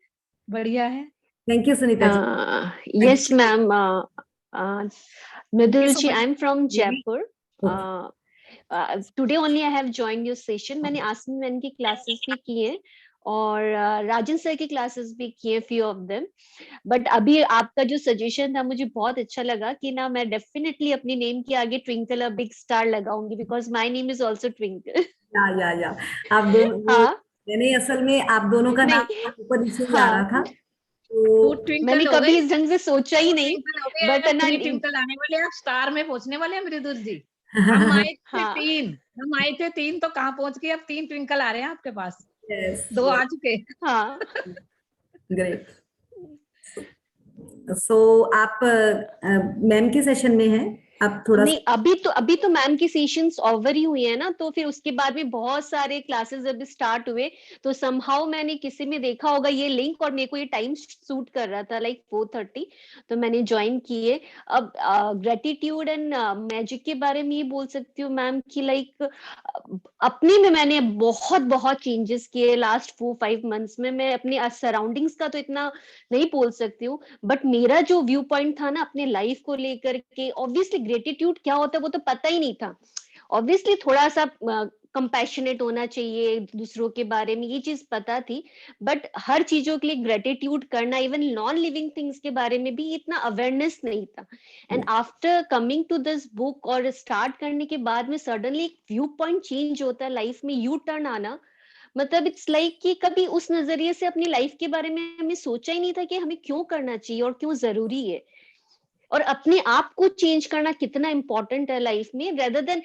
बढ़िया है। Thank you Sunita ji. yes, ma'am. Thank you Mridul so ji, much I'm from दीदी। Jaipur. Okay. Today only I have joined your session. मैंने आसमी मैन की क्लासेस भी की हैं और राजन सर की क्लासेस भी की हैं, few of them. बट अभी आपका जो सजेशन था मुझे बहुत अच्छा लगा कि ना मैं डेफिनेटली अपनी नेम के आगे ट्विंकल अ बिग स्टार लगाऊंगी, because my name is also twinkle. या आप दोनों हाँ, मैंने असल में आप दोनों का नाम नहीं, ऊपर नीचे ही आ रहा हाँ, था, टू तो मैंने ट्विंकल हो कभी गई, इस ढंग से सोचा ही टू नहीं, ट्विंकल हो गए, बट है ना थ्री ट्विंकल आने वाले, आप स्टार में पहुंचने वाले हैं मृदुल जी। हम आए थे हाँ, 3, हम आए थे 3, तो कहाँ पहुंच गए, अब 3 ट्विंकल आ रहे हैं आपके पास, यस, 2 आ चुके। हाँ। ग्रेट। सो आप मैम के सेशन में हैं, आप थोड़ा नहीं, अभी तो मैम की सेशंस ओवर ही हुई है ना, तो फिर उसके बाद में बहुत सारे क्लासेस जब स्टार्ट हुए, तो समहाउ मैंने किसी में देखा होगा ये लिंक, और मेरे को ये टाइम सूट कर रहा था, लाइक 4:30, तो मैंने ज्वाइन किए। अब ग्रेटिट्यूड एंड मैजिक के बारे में ये बोल सकती हूँ मैम कि लाइक अपने में मैंने बहुत बहुत चेंजेस किए लास्ट 4-5 मंथ्स में। मैं अपने सराउंडिंग्स का तो इतना नहीं बोल सकती हूँ, बट मेरा जो व्यू पॉइंट था ना अपने लाइफ को लेकर के, ऑब्वियसली ग्रेटिट्यूड क्या होता है वो तो पता ही नहीं था। ऑब्वियसली थोड़ा सा कंपैशनेट होना चाहिए दूसरों के बारे में, ये चीज पता थी, बट हर चीजों के लिए ग्रेटिट्यूड करना, इवन नॉन लिविंग थिंग्स के बारे में भी इतना अवेयरनेस नहीं था। And after coming to this book और स्टार्ट करने के बाद में सडनली एक व्यू पॉइंट चेंज होता है लाइफ में, यू टर्न आना, मतलब इट्स लाइक कि कभी उस नजरिए से अपनी लाइफ के बारे में हमें सोचा ही नहीं था कि हमें क्यों करना चाहिए और क्यों जरूरी है, और अपने आप को चेंज करना कितना इंपॉर्टेंट है लाइफ में, रेदर देन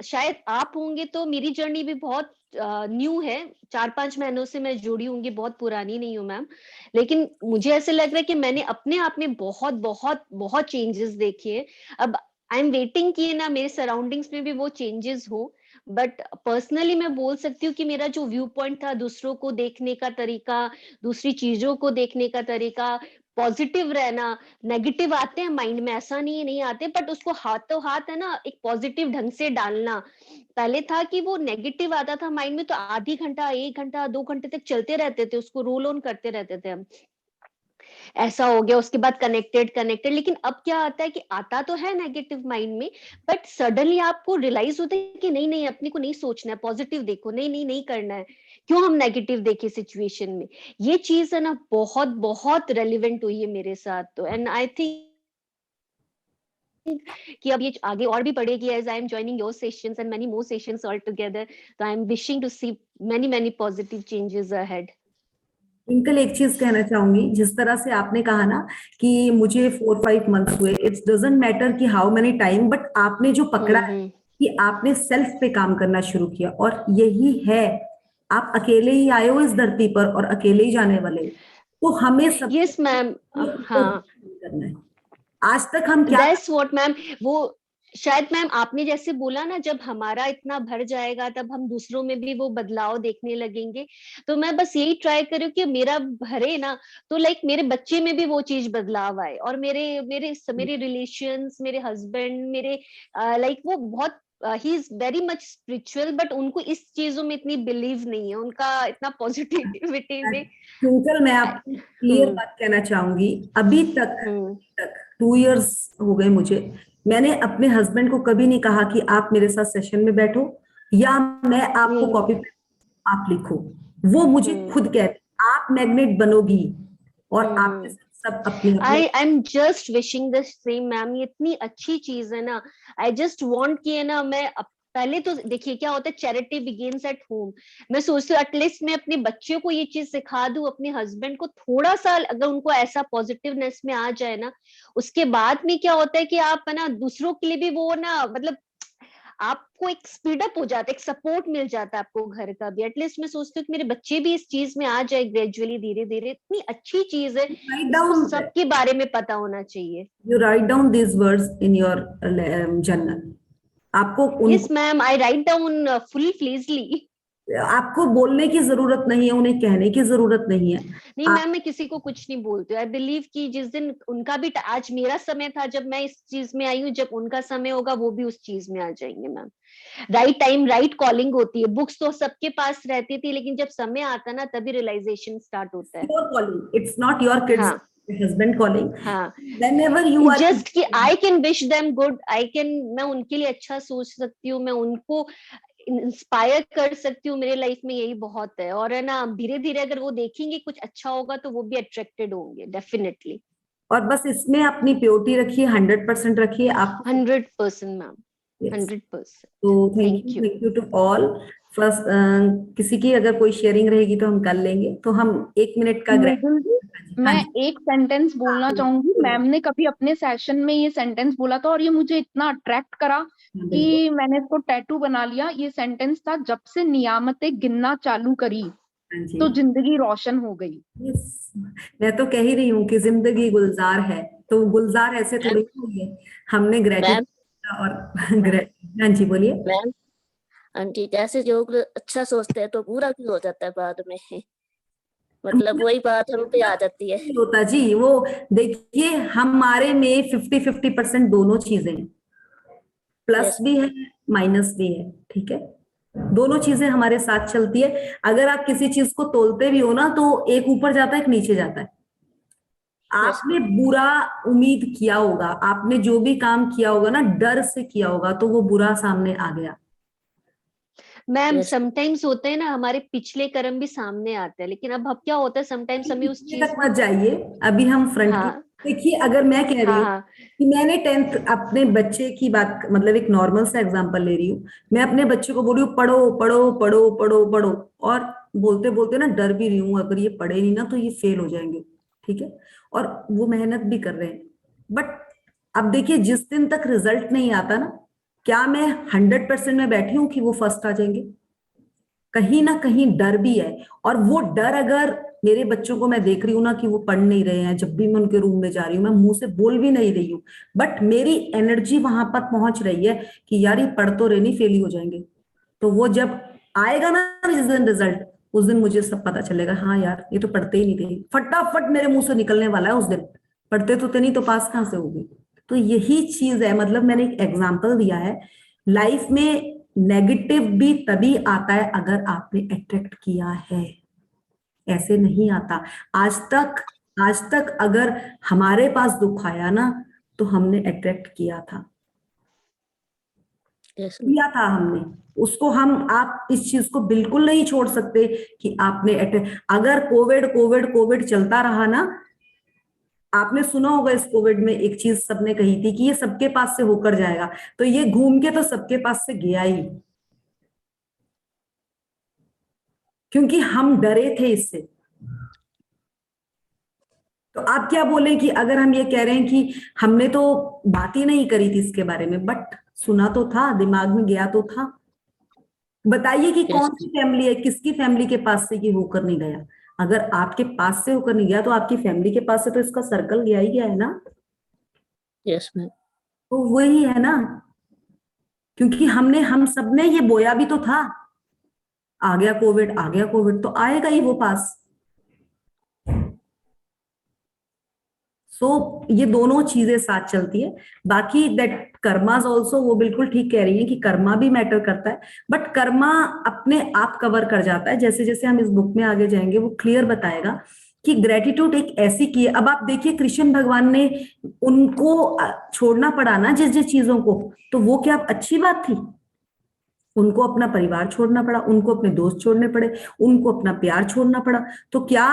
शायद आप होंगे तो मेरी जर्नी भी बहुत न्यू है, 4-5 महीनों से मैं जुड़ी होंगी, बहुत पुरानी नहीं हूँ मैम, लेकिन मुझे ऐसे लग रहा है कि मैंने अपने आप में बहुत बहुत बहुत चेंजेस देखे हैं। अब आई एम वेटिंग कि ना मेरे सराउंडिंग्स में भी वो चेंजेस हो, बट पर्सनली मैं बोल सकती हूँ कि मेरा जो व्यू पॉइंट था, दूसरों को देखने का तरीका, दूसरी चीजों को देखने का तरीका, पॉजिटिव रहना, नेगेटिव आते हैं माइंड में, ऐसा नहीं आते, बट उसको हाथों हाथ है ना एक पॉजिटिव ढंग से डालना। पहले था कि वो नेगेटिव आता था माइंड में तो आधी घंटा, 1 घंटा, 2 घंटे तक चलते रहते थे, उसको रोल ऑन करते रहते थे हम, ऐसा हो गया। उसके बाद कनेक्टेड कनेक्टेड, लेकिन अब क्या आता है कि आता तो है नेगेटिव माइंड में, बट सडनली आपको रियलाइज होता है कि नहीं नहीं अपने को नहीं सोचना है, पॉजिटिव देखो, नहीं नहीं नहीं करना है, क्यों हम नेगेटिव देखे सिचुएशन में। ये चीज है ना बहुत बहुत रेलिवेंट हुई है मेरे साथ, तो एंड आई थिंक कि अब ये आगे और भी बढ़ेगी as I am joining your sessions and many more sessions all together, तो I am wishing to see many many positive changes ahead. Twinkle एक चीज कहना चाहूंगी, जिस तरह से आपने कहा ना कि मुझे 4-5 मंथ्स हुए, इट्स डजंट मैटर कि हाउ मेनी टाइम, बट आपने जो पकड़ा है कि आपने सेल्फ पे काम करना शुरू किया, और यही है, आप अकेले ही आए हो इस धरती पर और अकेले ही जाने वाले हो, तो हमें सब यस मैम, हाँ, करना है। आज तक हम क्या दैट्स व्हाट मैम, वो शायद मैम आपने जैसे बोला ना, जब हमारा इतना भर जाएगा तब हम दूसरों में भी वो बदलाव देखने लगेंगे, तो मैं बस यही ट्राई कर रही हूँ कि मेरा भरे ना, तो लाइक मेरे बच्चे में भी वो चीज बदलाव आए, और मेरे मेरे मेरे रिलेशंस, मेरे हस्बैंड, मेरे लाइक वो बहुत he is very much spiritual, but उनको इस चीजों में इतनी बिलीव नहीं है, उनका इतना पॉजिटिविटी में। ट्विंकल, मैं आपको क्लियर बात कहना चाहूंगी, अभी तक 2 इयर्स हो गए मुझे, मैंने अपने हस्बैंड को कभी नहीं कहा कि आप मेरे साथ सेशन में बैठो या मैं आपको कॉपी आप लिखो, वो मुझे खुद कहते आप मैग्नेट बनोगी, और आपके सब अपने I am just wishing the same ma'am, ये इतनी अच्छी चीज है ना, आई जस्ट वांट कि है ना मैं पहले तो देखिए क्या होता है, चैरिटी बिगिंस एट होम, मैं सोचती हूँ एटलीस्ट मैं अपने बच्चों को ये चीज सिखा दूं, अपने हस्बैंड को थोड़ा सा अगर उनको ऐसा पॉजिटिवनेस में आ जाए ना, उसके बाद में क्या होता है कि आप है ना दूसरों के लिए भी वो ना, मतलब आपको एक स्पीड अप हो जाता है, एक सपोर्ट मिल जाता है आपको घर का भी। एटलीस्ट मैं सोचती हूँ कि मेरे बच्चे भी इस चीज में आ जाए ग्रेजुअली, धीरे धीरे, इतनी अच्छी चीज है, राइट इसको डाउन, सबके बारे में पता होना चाहिए। You write down this words in your journal, आपको यस मैम, आई राइट डाउन फुली फ्लेजली। आपको बोलने की जरूरत नहीं है, उन्हें कहने की जरूरत नहीं है। नहीं मैम, मैं किसी को कुछ नहीं बोलती, आई बिलीव कि जिस दिन उनका भी, आज मेरा समय था जब मैं इस चीज में आई हूँ, जब उनका समय होगा वो भी उस चीज में आ जाएंगे ma'am. Right time right calling होती है, बुक्स तो सबके पास रहती थी, लेकिन जब समय आता ना तभी रियलाइजेशन स्टार्ट होता है। Your calling, it's not your kids हाँ हस्बैंड कॉलिंग, हाँ, whenever you are जस्ट कि I can wish them good, I can, मैं उनके लिए अच्छा सोच सकती हूँ, मैं उनको इंस्पायर कर सकती हूँ, मेरे लाइफ में यही बहुत है, और है ना धीरे धीरे अगर वो देखेंगे कुछ अच्छा होगा तो वो भी अट्रैक्टेड होंगे डेफिनेटली। और बस इसमें अपनी प्योरिटी रखिए, 100% रखिए, आप 100% ma'am, yes. 100%। So thank you. thank you to all first किसी की अगर कोई शेयरिंग रहेगी तो हम कर लेंगे, तो हम 1 मिनट का मृदुल जी, हाँ मैं जी, एक सेंटेंस बोलना चाहूंगी। मैम ने कभी अपने सेशन में ये सेंटेंस बोला था और ये मुझे इतना अट्रैक्ट करा हाँ, बिल्कुल कि मैंने इसको टैटू बना लिया। ये सेंटेंस था, जब से नियामतें गिनना चालू करी हाँ जी। तो जिंदगी रोशन हो गई। Yes, मैं तो कह ही रही हूँ कि जिंदगी गुलजार है, तो गुलजार ऐसे थोड़ी हुई है, हमने मैम ग्रेटिट्यूड और हाँ जी बोलिए। मैम आंटी, जैसे जो लोग अच्छा सोचते हैं तो बुरा क्यों हो जाता है बाद में? मतलब वही बात हम पे आ जाती है। नहीं होता जी, वो देखिए हमारे में 50-50% दोनों चीजें हैं, प्लस यस भी है माइनस भी है, ठीक है, दोनों चीजें हमारे साथ चलती है। अगर आप किसी चीज को तोलते भी हो ना तो एक ऊपर जाता है एक नीचे जाता है। यस आपने बुरा उम्मीद किया होगा, आपने जो भी काम किया होगा ना डर से किया होगा, तो वो बुरा सामने आ गया। मैम यस समटाइम्स होते हैं ना, हमारे पिछले कर्म भी सामने आते हैं, लेकिन अब क्या होता है समटाइम्स हमें उस पीछे चीज तक में। मत जाइए, अभी हम फ्रंट की। हाँ देखिए अगर मैं कह रही हाँ हूँ हाँ कि मैंने 10th अपने बच्चे की बात, मतलब एक नॉर्मल सा एग्जांपल ले रही हूँ, मैं अपने बच्चे को बोल रही हूँ पढ़ो पढ़ो पढ़ो पढ़ो पढ़ो, और बोलते बोलते ना डर भी रही हूँ अगर ये पढ़े नहीं ना तो ये फेल हो जाएंगे, ठीक है, और वो मेहनत भी कर रहे हैं, बट अब देखिए जिस दिन तक रिजल्ट नहीं आता ना, क्या मैं 100% में बैठी हूँ कि वो फर्स्ट आ जाएंगे? कहीं ना कहीं डर भी है, और वो डर अगर मेरे बच्चों को मैं देख रही हूँ ना कि वो पढ़ नहीं रहे हैं, जब भी मैं उनके रूम में जा रही हूँ मैं मुंह से बोल भी नहीं रही हूँ, बट मेरी एनर्जी वहां पर पहुंच रही है कि यार ये पढ़ तो रहे नहीं, फेल ही हो जाएंगे। तो वो जब आएगा ना जिस दिन रिजल्ट, उस दिन मुझे सब पता चलेगा, हाँ यार ये तो पढ़ते ही नहीं थे, फटाफट मेरे मुंह से निकलने वाला है उस दिन, पढ़ते तो थे नहीं तो पास कहाँ से होगी। तो यही चीज है, मतलब मैंने एक एग्जाम्पल दिया है, लाइफ में नेगेटिव भी तभी आता है अगर आपने अट्रैक्ट किया है, ऐसे नहीं आता। आज तक आज तक अगर हमारे पास दुख आया ना तो हमने अट्रैक्ट किया था, यस किया था हमने उसको। हम आप इस चीज को बिल्कुल नहीं छोड़ सकते कि आपने अगर कोविड कोविड कोविड चलता रहा ना, आपने सुना होगा इस कोविड में एक चीज सबने कही थी कि ये सबके पास से होकर जाएगा, तो ये घूम के तो सबके पास से गया ही, क्योंकि हम डरे थे इससे। तो आप क्या बोले कि अगर हम ये कह रहे हैं कि हमने तो बात ही नहीं करी थी इसके बारे में, बट सुना तो था, दिमाग में गया तो था। बताइए कि यस कौन सी फैमिली है, किसकी फैमिली के पास से ये होकर नहीं गया? अगर आपके पास से होकर नहीं गया तो आपकी फैमिली के पास से तो इसका सर्कल गया ही गया है ना। यस मैम तो वही है ना, क्योंकि हम सबने ये बोया भी तो था, आ गया कोविड, आ गया कोविड तो आएगा ही वो पास। सो ये दोनों चीजें साथ चलती है। बाकी दैट कर्मास ऑल्सो, वो बिल्कुल ठीक कह रही है कि कर्मा भी मैटर करता है, बट कर्मा अपने आप कवर कर जाता है। जैसे जैसे हम इस बुक में आगे जाएंगे वो क्लियर बताएगा कि ग्रेटिट्यूड एक ऐसी की है। अब आप देखिए कृष्ण भगवान ने उनको छोड़ना पड़ा ना जिस जिस चीजों को, तो वो क्या अच्छी बात थी? उनको अपना परिवार छोड़ना पड़ा, उनको अपने दोस्त छोड़ने पड़े, उनको अपना प्यार छोड़ना पड़ा, तो क्या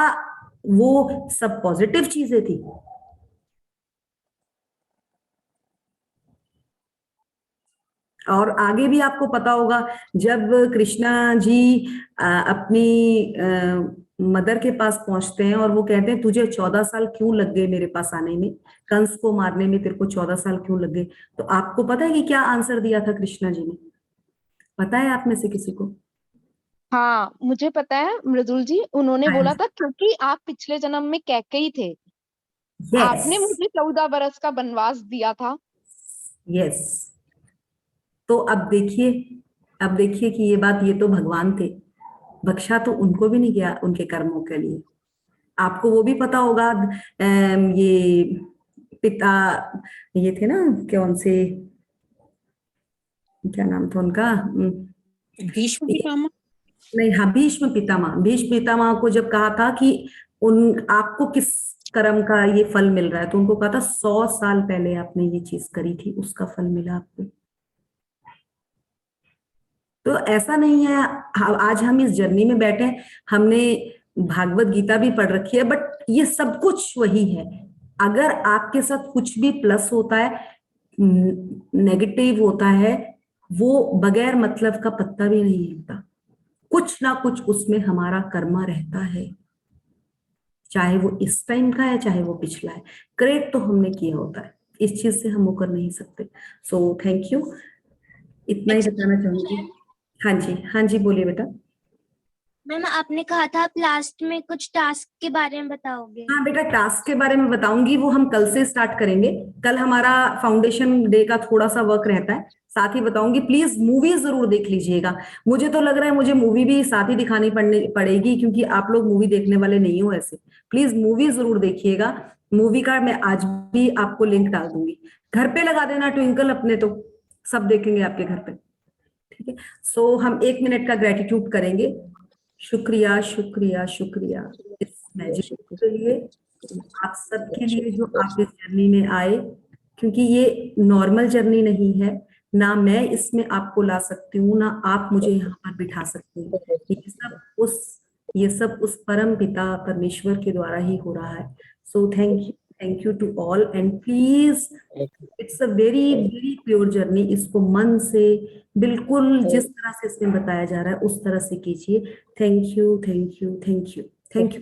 वो सब पॉजिटिव चीजें थी? और आगे भी आपको पता होगा, जब कृष्णा जी अपनी मदर के पास पहुंचते हैं और वो कहते हैं तुझे 14 साल क्यों लग गए मेरे पास आने में, कंस को मारने में तेरे को 14 साल क्यों लग गए? तो आपको पता है कि क्या आंसर दिया था कृष्णा जी ने? पता है आप में से किसी को? हाँ, मुझे पता है मृदुल जी, उन्होंने बोला था क्योंकि आप पिछले जन्म में कैकेयी थे, यस आपने मुझे 14 बरस का वनवास दिया था। यस। तो अब देखिए कि ये बात, ये तो भगवान थे, बख्शा तो उनको भी नहीं गया उनके कर्मों के लिए। आपको वो भी पता होगा, ये पिता, ये थे ना कौन से, क्या नाम था उनका, भीष्म पितामह। नहीं हाँ, भीष्म पितामह को जब कहा था कि उन आपको किस कर्म का ये फल मिल रहा है, तो उनको कहा था 100 साल पहले आपने ये चीज करी थी, उसका फल मिला आपको। तो ऐसा नहीं है आज हम इस जर्नी में बैठे हैं, हमने भागवत गीता भी पढ़ रखी है, बट ये सब कुछ वही है। अगर आपके साथ कुछ भी प्लस होता है, नेगेटिव होता है, वो बगैर मतलब का पत्ता भी नहीं हिलता। कुछ ना कुछ उसमें हमारा कर्मा रहता है, चाहे वो इस टाइम का है चाहे वो पिछला है, क्रिएट तो हमने किया होता है, इस चीज से हम मुकर नहीं सकते। सो थैंक यू, इतना ही बताना चाहूंगी। हाँ जी बोलिए बेटा। मैम आपने कहा था आप लास्ट में कुछ टास्क के बारे में बताओगे। हाँ बेटा, टास्क के बारे में बताऊंगी, वो हम कल से स्टार्ट करेंगे। कल हमारा फाउंडेशन डे का थोड़ा सा वर्क रहता है, साथ ही बताऊंगी। प्लीज मूवी जरूर देख लीजिएगा। मुझे तो लग रहा है मुझे मूवी भी साथ ही दिखानी पड़ेगी, क्योंकि आप लोग मूवी देखने वाले नहीं हो ऐसे। प्लीज मूवी जरूर देखिएगा। मूवी का मैं आज भी आपको लिंक डाल दूंगी, घर पे लगा देना ट्विंकल अपने, तो सब देखेंगे आपके घर पे, ठीक है। सो हम 1 मिनट का ग्रेटिट्यूड करेंगे। शुक्रिया शुक्रिया शुक्रिया इस मैजिक के लिए, आप सबके लिए जो आप इस जर्नी में आए, क्योंकि ये नॉर्मल जर्नी नहीं है। ना मैं इसमें आपको ला सकती हूँ, ना आप मुझे यहाँ पर बिठा सकते हैं। ये सब उस परम पिता परमेश्वर के द्वारा ही हो रहा है। So thank you to all, and please it's a very very pure journey. इसको मन से बिल्कुल जिस तरह से इसमें बताया जा रहा है उस तरह से कीजिए। Thank you thank you thank you thank you.